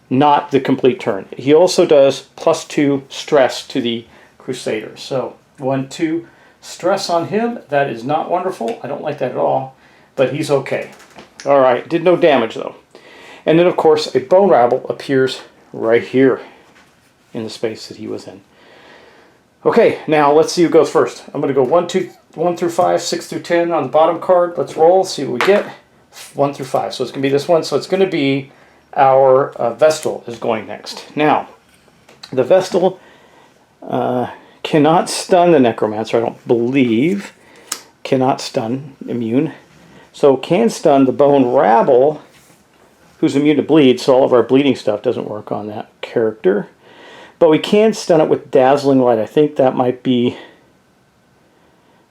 not the complete turn. He also does +2 stress to the Crusader. So 1, 2 stress on him. That is not wonderful. I don't like that at all, but he's okay. All right, did no damage though. And then of course a Bone Rabble appears right here in the space that he was in. Okay, now let's see who goes first. I'm going to go 1 through 5, 6 through 10 on the bottom card. Let's roll, see what we get. 1 through 5. So it's going to be this one. So it's going to be our Vestal is going next. Now, the Vestal cannot stun the Necromancer, I don't believe. Cannot stun, immune. So can stun the Bone Rabble, who's immune to bleed, so all of our bleeding stuff doesn't work on that character. But we can stun it with Dazzling Light. I think that might be...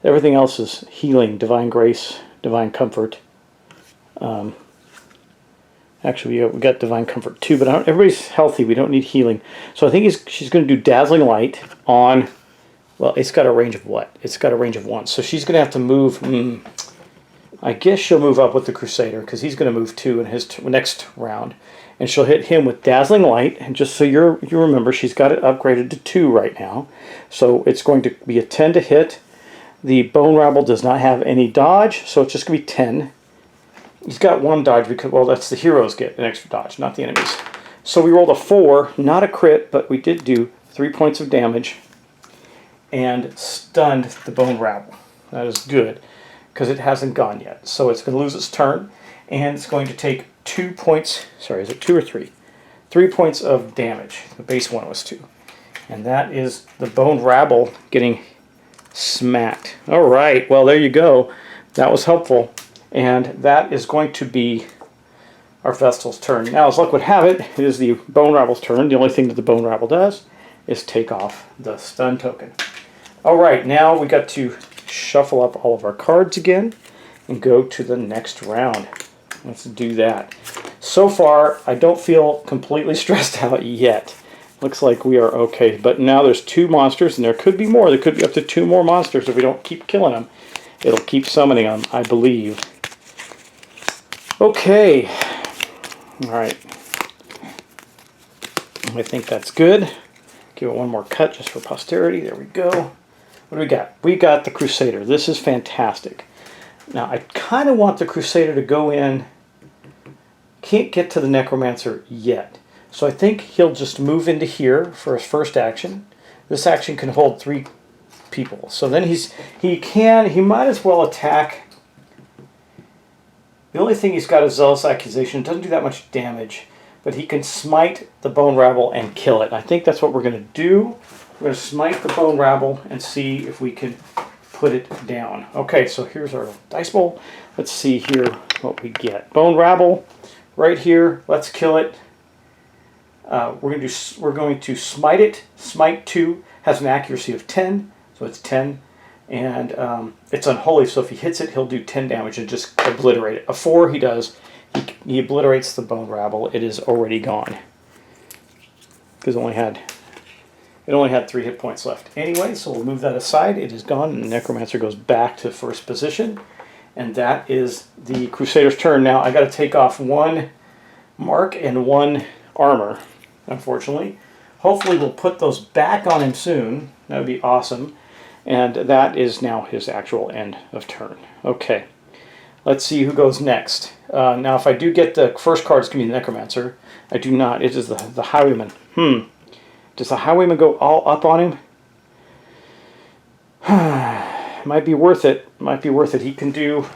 Everything else is healing, Divine Grace, Divine Comfort. Actually, we got Divine Comfort too, but everybody's healthy. We don't need healing. So I think she's going to do Dazzling Light on... Well, it's got a range of what? It's got a range of 1. So she's going to have to move... I guess she'll move up with the Crusader, because he's going to move 2 in his next round. And she'll hit him with Dazzling Light, and just so you remember, she's got it upgraded to 2 right now. So it's going to be a 10 to hit. The Bone Rabble does not have any dodge, so it's just going to be 10. He's got 1 dodge, because, well, that's the heroes get an extra dodge, not the enemies. So we rolled a 4, not a crit, but we did do 3 points of damage and stunned the Bone Rabble. That is good, because it hasn't gone yet. So it's going to lose its turn, and it's going to take 2 points, sorry, is it 2 or 3? 3 points of damage. The base one was 2. And that is the Bone Rabble getting smacked. All right, well, there you go. That was helpful. And that is going to be our Vestal's turn. Now, as luck would have it, it is the Bone Rabble's turn. The only thing that the Bone Rabble does is take off the stun token. All right, now we got to shuffle up all of our cards again and go to the next round. Let's do that. So far, I don't feel completely stressed out yet. Looks like we are okay. But now there's 2 monsters, and there could be more. There could be up to 2 more monsters if we don't keep killing them. It'll keep summoning them, I believe. Okay. All right. I think that's good. Give it one more cut just for posterity. There we go. What do we got? We got the Crusader. This is fantastic. Now, I kind of want the Crusader to go in. Can't get to the Necromancer yet. So I think he'll just move into here for his first action. This action can hold 3 people. So then he might as well attack. The only thing he's got is Zealous Accusation. It doesn't do that much damage, but he can smite the Bone Rabble and kill it. I think that's what we're going to do. We're going to smite the Bone Rabble and see if we can put it down. Okay, so here's our dice bowl. Let's see here what we get. Bone Rabble, right here. Let's kill it. We're going to smite it. Smite 2 has an accuracy of 10, so it's 10, and it's unholy. So if he hits it, he'll do 10 damage and just obliterate it. A 4, he does. He obliterates the Bone Rabble. It is already gone because it only had 3 hit points left. Anyway, so we'll move that aside. It is gone, and the Necromancer goes back to first position, and that is the Crusader's turn. Now I got to take off 1 mark and 1 armor, unfortunately. Hopefully we'll put those back on him soon. That would be awesome. And that is now his actual end of turn. Okay, let's see who goes next. Now if I do get the first card, it's going to be the Necromancer. I do not. It is the Highwayman. Does the Highwayman go all up on him? Might be worth it. Might be worth it. He can do...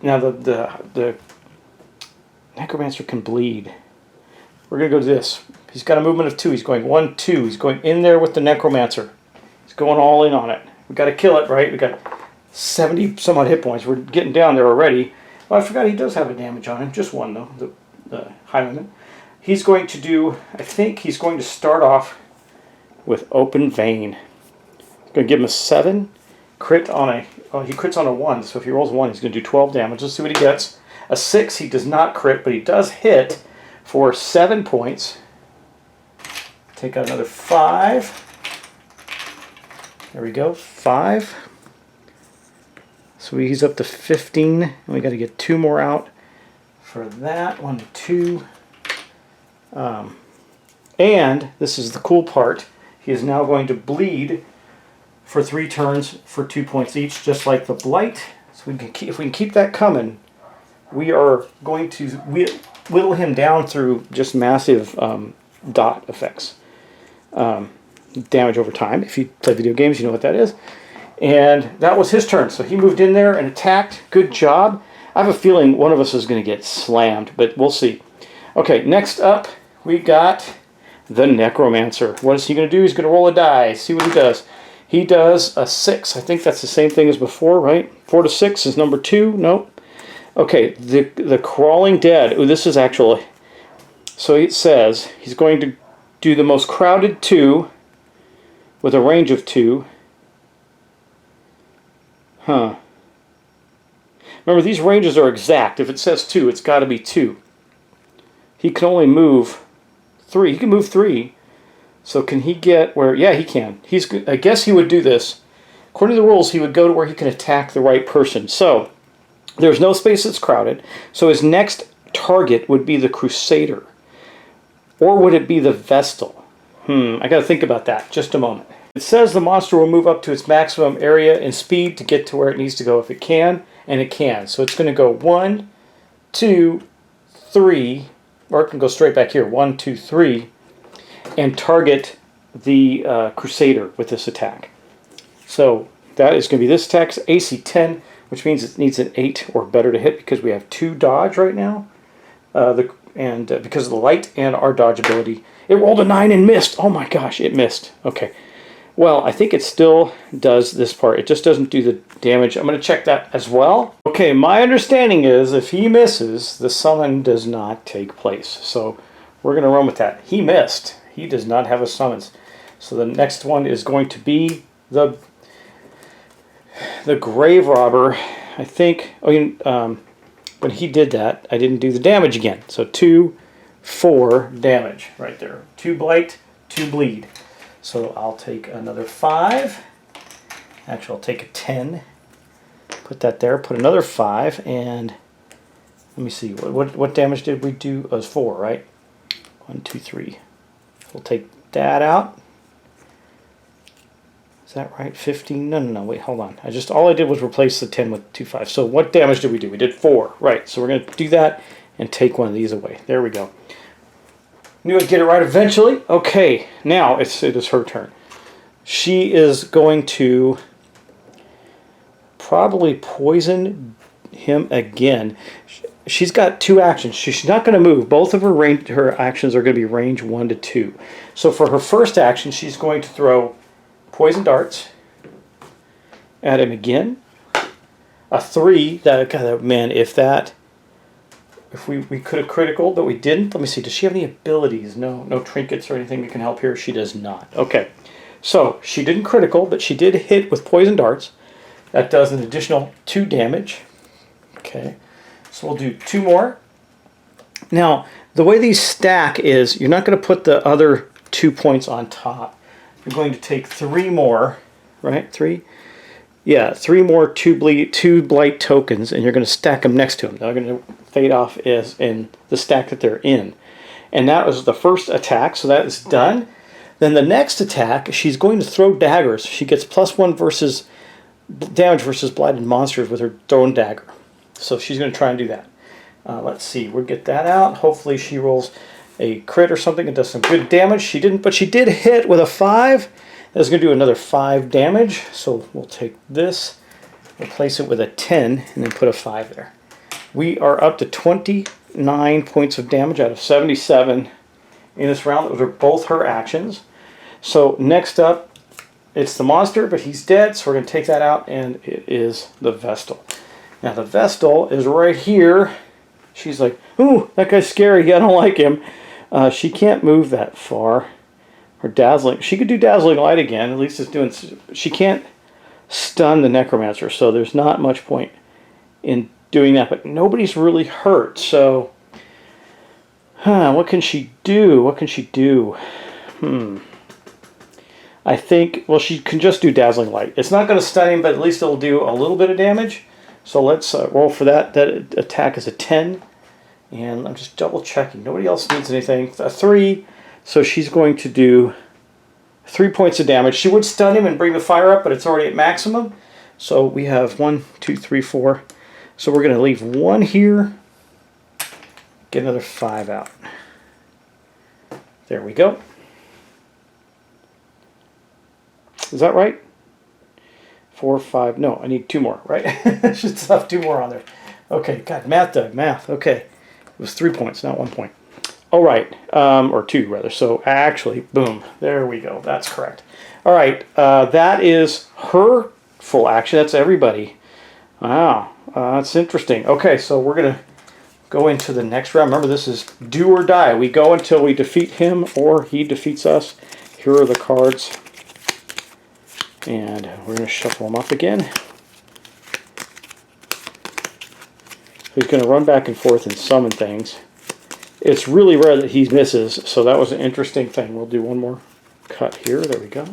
Now the Necromancer can bleed. We're going to go to this. He's got a movement of 2. He's going 1, 2. He's going in there with the Necromancer. He's going all in on it. We got to kill it, right? We got 70 some odd hit points. We're getting down there already. Oh, I forgot he does have a damage on him. Just one, though, the Highwayman. He's going to do, I think he's going to start off with Open Vein. Going to give him a 7. Crit on a, oh, he crits on a 1, so if he rolls 1, he's going to do 12 damage. Let's see what he gets. A 6, he does not crit, but he does hit for 7 points. Take out another 5. There we go, 5. So he's up to 15, and we got to get 2 more out for that. 1 and 2. And this is the cool part. He is now going to bleed for 3 turns for 2 points each, just like the Blight. So we can keep, if we can keep that coming, we are going to whittle him down through just massive dot effects. Damage over time. If you play video games, you know what that is. And that was his turn. So he moved in there and attacked. Good job. I have a feeling one of us is going to get slammed, but we'll see. Okay, next up, we got the Necromancer. What is he going to do? He's going to roll a die. See what he does. He does a 6. I think that's the same thing as before, right? 4 to 6 is number 2. Nope. Okay, the Crawling Dead. Oh, this is actually... So it says he's going to do the most crowded 2 with a range of 2. Huh. Remember, these ranges are exact. If it says 2, it's got to be 2. He can only move 3. He can move 3. So can he get where... Yeah, he can. I guess he would do this. According to the rules, he would go to where he can attack the right person. So there's no space that's crowded. So his next target would be the Crusader. Or would it be the Vestal? I got to think about that. Just a moment. It says the monster will move up to its maximum area and speed to get to where it needs to go if it can, and it can. So it's going to go 1, 2, 3, or it can go straight back here. 1, 2, 3, and target the Crusader with this attack. So that is going to be this attack's AC 10, which means it needs an 8 or better to hit because we have 2 dodge right now. Because of the light and our dodge ability. It rolled a 9 and missed. Oh my gosh, it missed. Okay. Well, I think it still does this part. It just doesn't do the damage. I'm going to check that as well. Okay, my understanding is if he misses, the summon does not take place. So we're going to run with that. He missed. He does not have a summons. So the next one is going to be the Grave Robber. I think... when he did that, I didn't do the damage again. So 2, 4 damage right there. 2 blight, 2 bleed. So I'll take another 5. Actually, I'll take a 10. Put that there. Put another 5. And let me see. What damage did we do? It was 4, right? 1, 2, 3. We'll take that out. Is that right? 15? No. Wait, hold on. All I did was replace the 10 with 2 5. So what damage did we do? We did 4. Right. So we're going to do that and take one of these away. There we go. Knew I'd get it right eventually. Okay. Now it is her turn. She is going to probably poison him again. She's got 2 actions. She's not going to move. Both of her actions are going to be range 1 to 2. So for her first action, she's going to throw poison darts at him again. A 3. Man, if we could have critical, but we didn't. Let me see. Does she have any abilities? No trinkets or anything that can help here. She does not. Okay. So she didn't critical, but she did hit with poison darts. That does an additional 2 damage. Okay. So we'll do 2 more. Now, the way these stack is you're not going to put the other 2 points on top. You're going to take 3 more, right? 3? Yeah, 3 more 2 blight tokens, and you're going to stack them next to them. They're going to fade off as in the stack that they're in. And that was the first attack, so that is done. Then the next attack, she's going to throw daggers. She gets +1 versus damage versus blighted monsters with her thrown dagger. So she's going to try and do that. Let's see, we'll get that out. Hopefully she rolls a crit or something and does some good damage. She didn't, but she did hit with a 5. That's going to do another 5 damage. So we'll take this, replace it with a 10, and then put a 5 there. We are up to 29 points of damage out of 77 in this round. Those are both her actions. So next up It's the monster, but he's dead, so we're going to take that out, and it is the Vestal. Now, the Vestal is right here. She's like, ooh, that guy's scary. I don't like him. She can't move that far. Or dazzling. She could do dazzling light again. At least it's doing. She can't stun the Necromancer, so there's not much point in doing that. But nobody's really hurt, so what can she do? What can she do? I think, well, she can just do dazzling light. It's not going to stun him, but at least it'll do a little bit of damage. So let's roll for that. That attack is a 10, and I'm just double checking. Nobody else needs anything. A 3. So she's going to do 3 points of damage. She would stun him and bring the fire up, but it's already at maximum. So we have 1, 2, 3, 4. So we're going to leave 1 here. Get another 5 out. There we go. Is that right? 4, 5. No, I need 2 more, right? I should have 2 more on there. Okay, God, math, Doug, math. Okay. It was 3 points, not 1 point. All right, or 2 rather. So actually, boom, there we go. That's correct. All right, that is her full action. That's everybody. Wow, that's interesting. Okay, so we're gonna go into the next round. Remember, this is do or die. We go until we defeat him or he defeats us. Here are the cards, and we're gonna shuffle them up again. He's gonna run back and forth and summon things. It's really rare that he misses, so that was an interesting thing. We'll do one more cut here. There we go.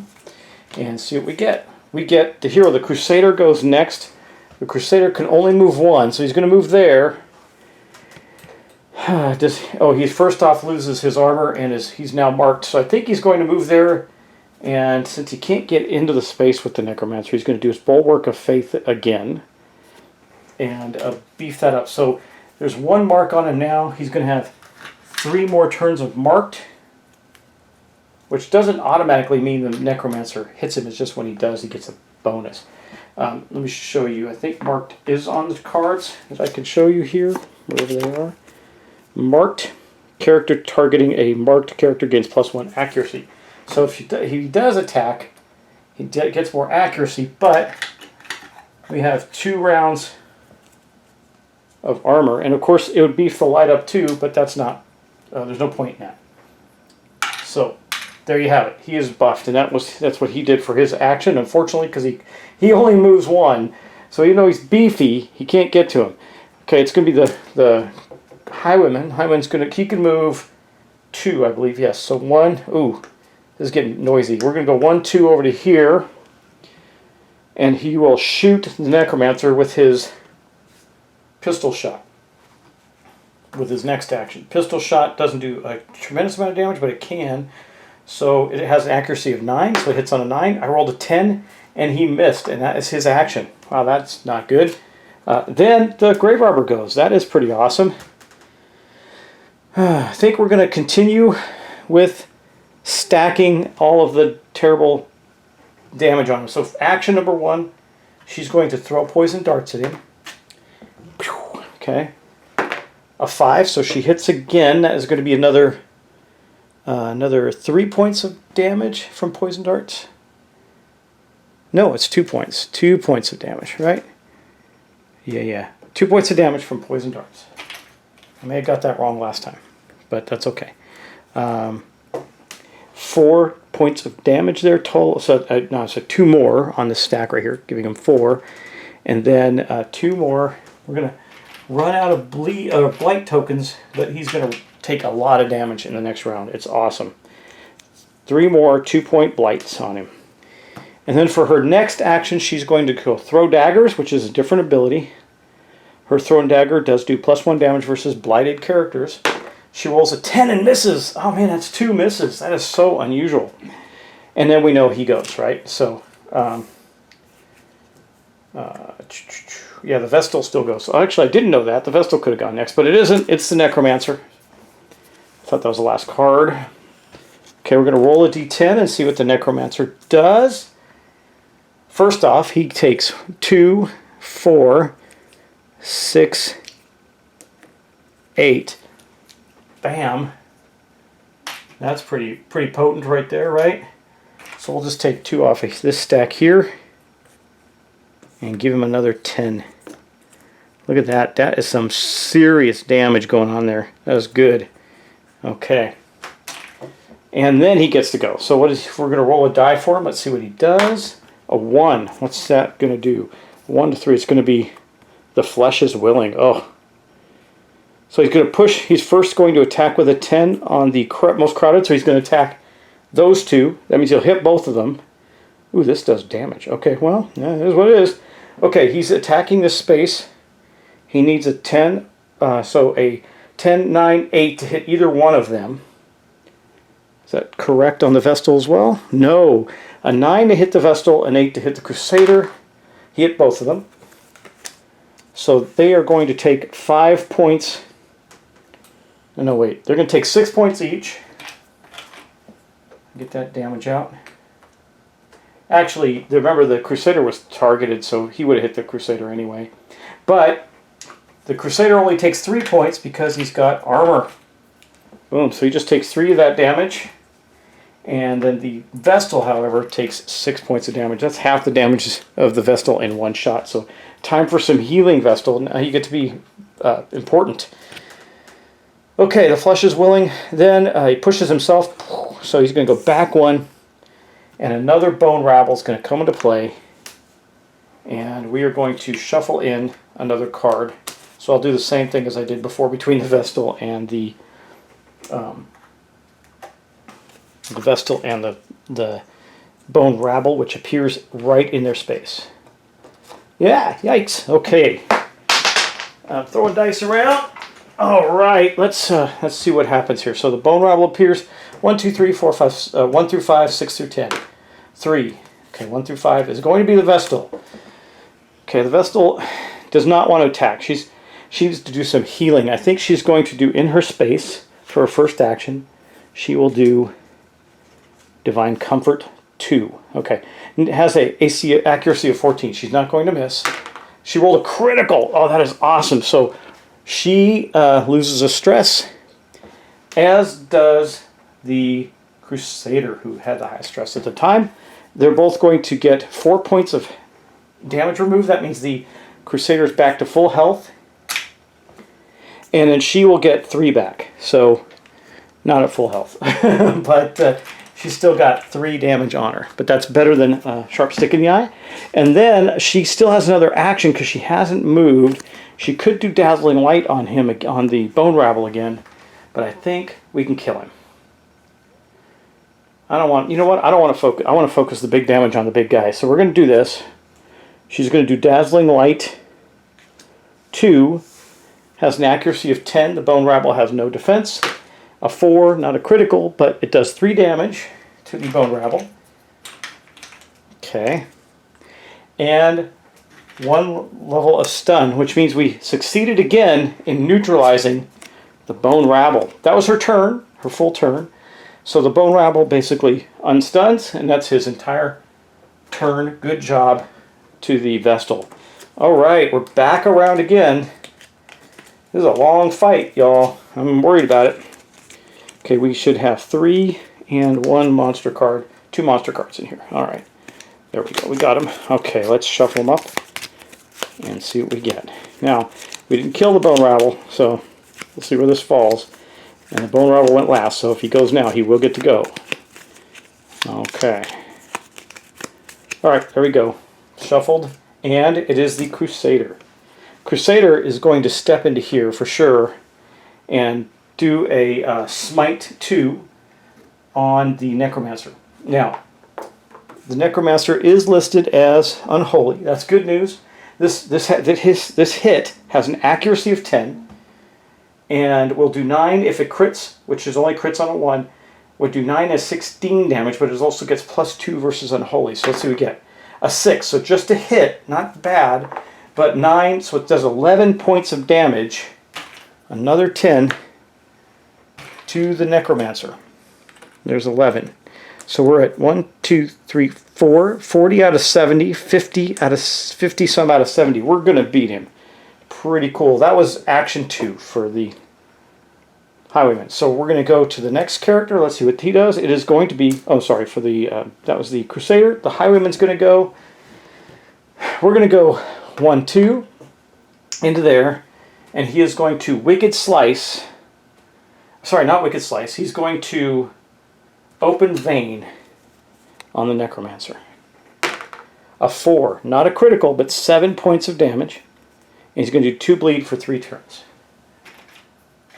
And see what we get. We get the hero. The Crusader goes next. The Crusader can only move 1, so he's going to move there. He first off loses his armor, and he's now marked. So I think he's going to move there. And since he can't get into the space with the Necromancer, he's going to do his Bulwark of Faith again. And beef that up. So there's 1 mark on him now. He's going to have 3 more turns of marked, which doesn't automatically mean the Necromancer hits him. It's just when he does, he gets a bonus. Let me show you. I think marked is on the cards that I can show you here, wherever they are. Marked character targeting a marked character gains +1 accuracy. So if he does attack, he gets more accuracy, but we have 2 rounds of armor, and of course it would beef the light up too, but that's not. There's no point in that. So there you have it. He is buffed, and that's what he did for his action. Unfortunately, because he only moves 1, so even though he's beefy, he can't get to him. Okay, it's going to be the Highwayman. Highwayman's he can move 2, I believe. Yes. So 1. Ooh, this is getting noisy. We're going to go 1, 2 over to here, and he will shoot the Necromancer with his pistol shot. With his next action. Pistol shot doesn't do a tremendous amount of damage, but it can. So it has an accuracy of 9, so it hits on a 9. I rolled a 10, and he missed, and that is his action. Wow, that's not good. Then the Grave Arbor goes. That is pretty awesome. I think we're going to continue with stacking all of the terrible damage on him. So action number 1, she's going to throw poison darts at him. Okay. A 5, so she hits again. That is going to be another 3 points of damage from poison darts. No, it's 2 points. 2 points of damage, right? Yeah. 2 points of damage from poison darts. I may have got that wrong last time, but that's okay. 4 points of damage there total. So 2 more on the stack right here, giving him 4, and then 2 more. We're gonna run out of blight tokens, but he's going to take a lot of damage in the next round. It's awesome. 3 more 2-point blights on him. And then for her next action, she's going to go throw daggers, which is a different ability. Her thrown dagger does do +1 damage versus blighted characters. She rolls a 10 and misses. Oh man, that's 2 misses. That is so unusual. And then we know he goes, right? So, yeah, the Vestal still goes. So actually, I didn't know that. The Vestal could have gone next, but it isn't. It's the Necromancer. I thought that was the last card. Okay, we're going to roll a d10 and see what the Necromancer does. First off, he takes 2, 4, 6, 8. Bam. That's pretty potent right there, right? So we'll just take 2 off of this stack here and give him another 10. Look at that. That is some serious damage going on there. That was good. Okay. And then he gets to go. So what is, we're going to roll a die for him. Let's see what he does. A 1. What's that going to do? 1 to 3. It's going to be the flesh is willing. Oh. So he's going to push. He's first going to attack with a 10 on the most crowded. So he's going to attack those 2. That means he'll hit both of them. Ooh, this does damage. Okay, well, yeah, it is what it is. Okay, he's attacking this space. He needs a 10. So a 10, 9, 8 to hit either one of them. Is that correct on the Vestal as well? No. A 9 to hit the Vestal, an 8 to hit the Crusader. He hit both of them. So they are going to take 5 points. No, wait. They're going to take 6 points each. Get that damage out. Actually, remember the Crusader was targeted, so he would have hit the Crusader anyway. But the Crusader only takes 3 points because he's got armor. Boom. So he just takes 3 of that damage. And then the Vestal, however, takes 6 points of damage. That's half the damage of the Vestal in one shot. So time for some healing, Vestal. Now you get to be important. Okay, the flesh is willing. Then he pushes himself. So he's going to go back 1. And another Bone Rabble is going to come into play. And we are going to shuffle in another card. So I'll do the same thing as I did before between the Vestal and the Bone Rabble, which appears right in their space. Yeah, yikes. Okay. Throwing dice around. All right, let's see what happens here. So the Bone Rabble appears 1, 2, 3, 4, 5, 1 through 5, 6 through 10. 3. Okay, 1 through 5 is going to be the Vestal. Okay, the Vestal does not want to attack. She needs to do some healing. I think she's going to do in her space for her first action. She will do Divine Comfort 2. Okay, it has a AC accuracy of 14. She's not going to miss. She rolled a critical. Oh, that is awesome. So she loses a stress, as does the Crusader, who had the highest stress at the time. They're both going to get 4 points of damage removed. That means the Crusader's back to full health. And then she will get 3 back. So, not at full health. But she's still got 3 damage on her. But that's better than Sharp Stick in the Eye. And then she still has another action because she hasn't moved. She could do Dazzling Light on him, on the Bone Rabble again. But I think we can kill him. I don't want, you know what? I don't want to focus. I want to focus the big damage on the big guy. So we're going to do this. She's going to do Dazzling Light 2. Has an accuracy of 10. The Bone Rabble has no defense. A 4, not a critical, but it does 3 damage to the Bone Rabble. Okay. And 1 level of stun, which means we succeeded again in neutralizing the Bone Rabble. That was her turn, her full turn. So the Bone Rabble basically unstuns, and that's his entire turn. Good job to the Vestal. Alright, we're back around again. This is a long fight, y'all. I'm worried about it. Okay, we should have 3 and 1 monster card. 2 monster cards in here. Alright, there we go. We got them. Okay, let's shuffle them up and see what we get. Now, we didn't kill the Bone Rabble, so we'll see where this falls. And the Bone Rabble went last, so if he goes now, he will get to go. Okay. Alright, there we go. Shuffled. And it is the Crusader. Crusader is going to step into here for sure and do a Smite 2 on the Necromancer. Now, the Necromancer is listed as unholy. That's good news. This hit has an accuracy of 10. And we'll do 9 if it crits, which is only crits on a 1. We'll do 9 as 16 damage, but it also gets +2 versus Unholy. So let's see what we get. A 6, so just a hit, not bad, but 9, so it does 11 points of damage. Another 10 to the Necromancer. There's 11. So we're at 1, 2, 3, 4, 40 out of 70, 50 out of 50 some out of 70. We're going to beat him. Pretty cool. That was action 2 for the Highwayman. So we're going to go to the next character. Let's see what he does. It is going to be, oh sorry, for the, that was the Crusader. The Highwayman's going to go, we're going to go 1-2 into there, and he is going to Wicked Slice, sorry, not Wicked Slice, he's going to Open Vein on the Necromancer. A 4, not a critical, but 7 points of damage. And he's going to do 2 bleed for 3 turns.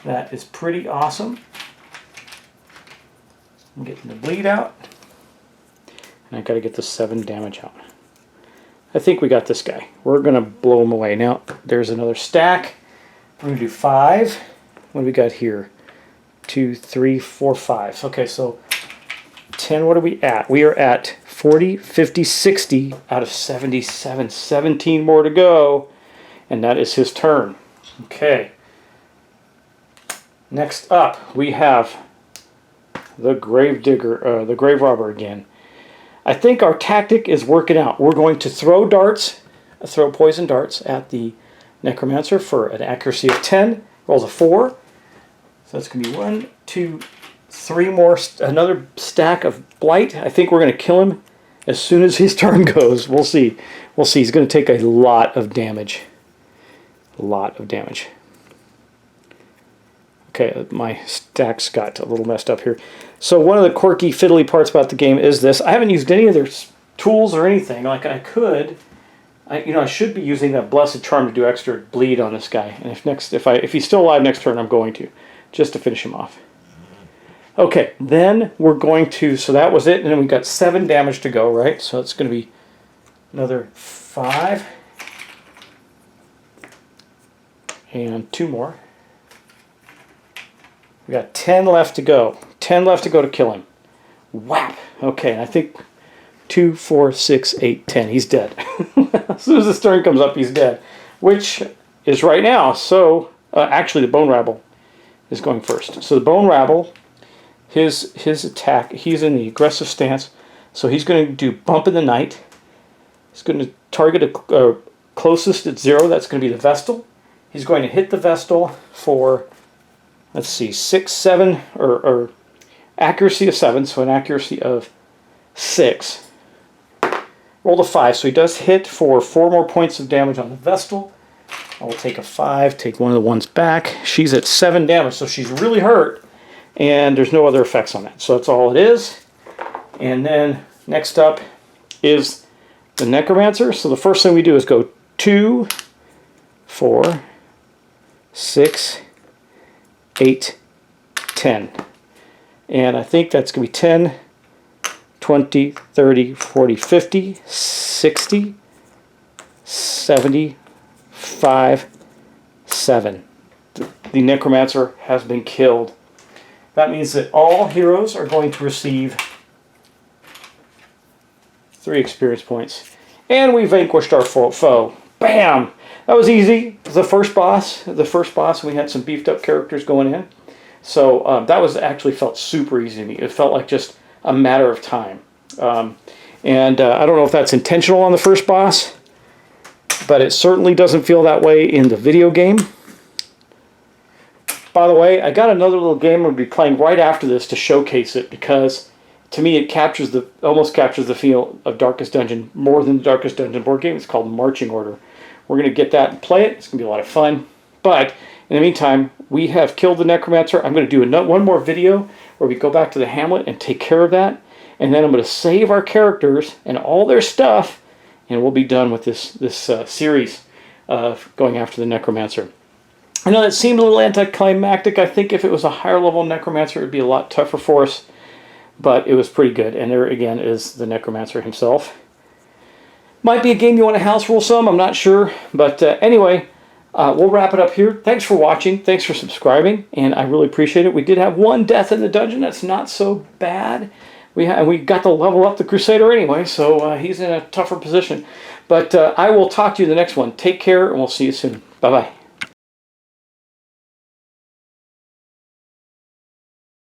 That is pretty awesome. I'm getting the bleed out. And I got to get the 7 damage out. I think we got this guy. We're going to blow him away. Now, there's another stack. We're going to do 5. What do we got here? 2, 3, 4, 5. Okay, so 10, what are we at? We are at 40, 50, 60 out of 77. 17 more to go. And that is his turn. Okay. Next up, we have the Grave Digger, the Grave Robber again. I think our tactic is working out. We're going to throw darts, throw poison darts at the Necromancer for an accuracy of 10. Rolls a 4. So that's going to be 1, 2, 3 more, another stack of blight. I think we're going to kill him as soon as his turn goes. We'll see. We'll see. He's going to take a lot of damage. A lot of damage. Okay, my stacks got a little messed up here. So one of the quirky, fiddly parts about the game is this. I haven't used any of their tools or anything. Like I could, I should be using that Blessed Charm to do extra bleed on this guy. And if he's still alive next turn, I'm going to, just to finish him off. Okay, then we're going to, so that was it, and then we got 7 damage to go, right? So it's going to be another 5. And 2 more. We got 10 left to go. 10 left to go to kill him. Whap! Okay, I think 2, 4, 6, 8, 10. He's dead. As soon as his turn comes up, he's dead. Which is right now. So, actually, the Bone Rabble is going first. So the Bone Rabble, his attack, he's in the aggressive stance. So he's going to do Bump in the Night. He's going to target a closest at 0. That's going to be the Vestal. He's going to hit the Vestal for, let's see, 6, 7, or accuracy of 7, so an accuracy of 6. Roll a 5, so he does hit for 4 more points of damage on the Vestal. I will take a 5, take one of the ones back. She's at 7 damage, so she's really hurt, and there's no other effects on that. So that's all it is. And then next up is the Necromancer. So the first thing we do is go 2, 4, 6, 8, 10. And I think that's going to be 10, 20, 30, 40, 50, 60, 75, 7. The Necromancer has been killed. That means that all heroes are going to receive 3 experience points. And we vanquished our foe. Bam! That was easy. The first boss, we had some beefed up characters going in. So that was actually felt super easy to me. It felt like just a matter of time. I don't know if that's intentional on the first boss, but it certainly doesn't feel that way in the video game. By the way, I got another little game I'll be playing right after this to showcase it, because to me it almost captures the feel of Darkest Dungeon more than the Darkest Dungeon board game. It's called Marching Order. We're going to get that and play it. It's going to be a lot of fun. But in the meantime, we have killed the Necromancer. I'm going to do one more video where we go back to the Hamlet and take care of that. And then I'm going to save our characters and all their stuff, and we'll be done with this series of going after the Necromancer. I know that seemed a little anticlimactic. I think if it was a higher level Necromancer, it would be a lot tougher for us. But it was pretty good. And there again is the Necromancer himself. Might be a game you want to house rule some, I'm not sure. But anyway, we'll wrap it up here. Thanks for watching. Thanks for subscribing. And I really appreciate it. We did have 1 death in the dungeon. That's not so bad. We got to level up the Crusader anyway, so he's in a tougher position. But I will talk to you in the next one. Take care, and we'll see you soon. Bye-bye.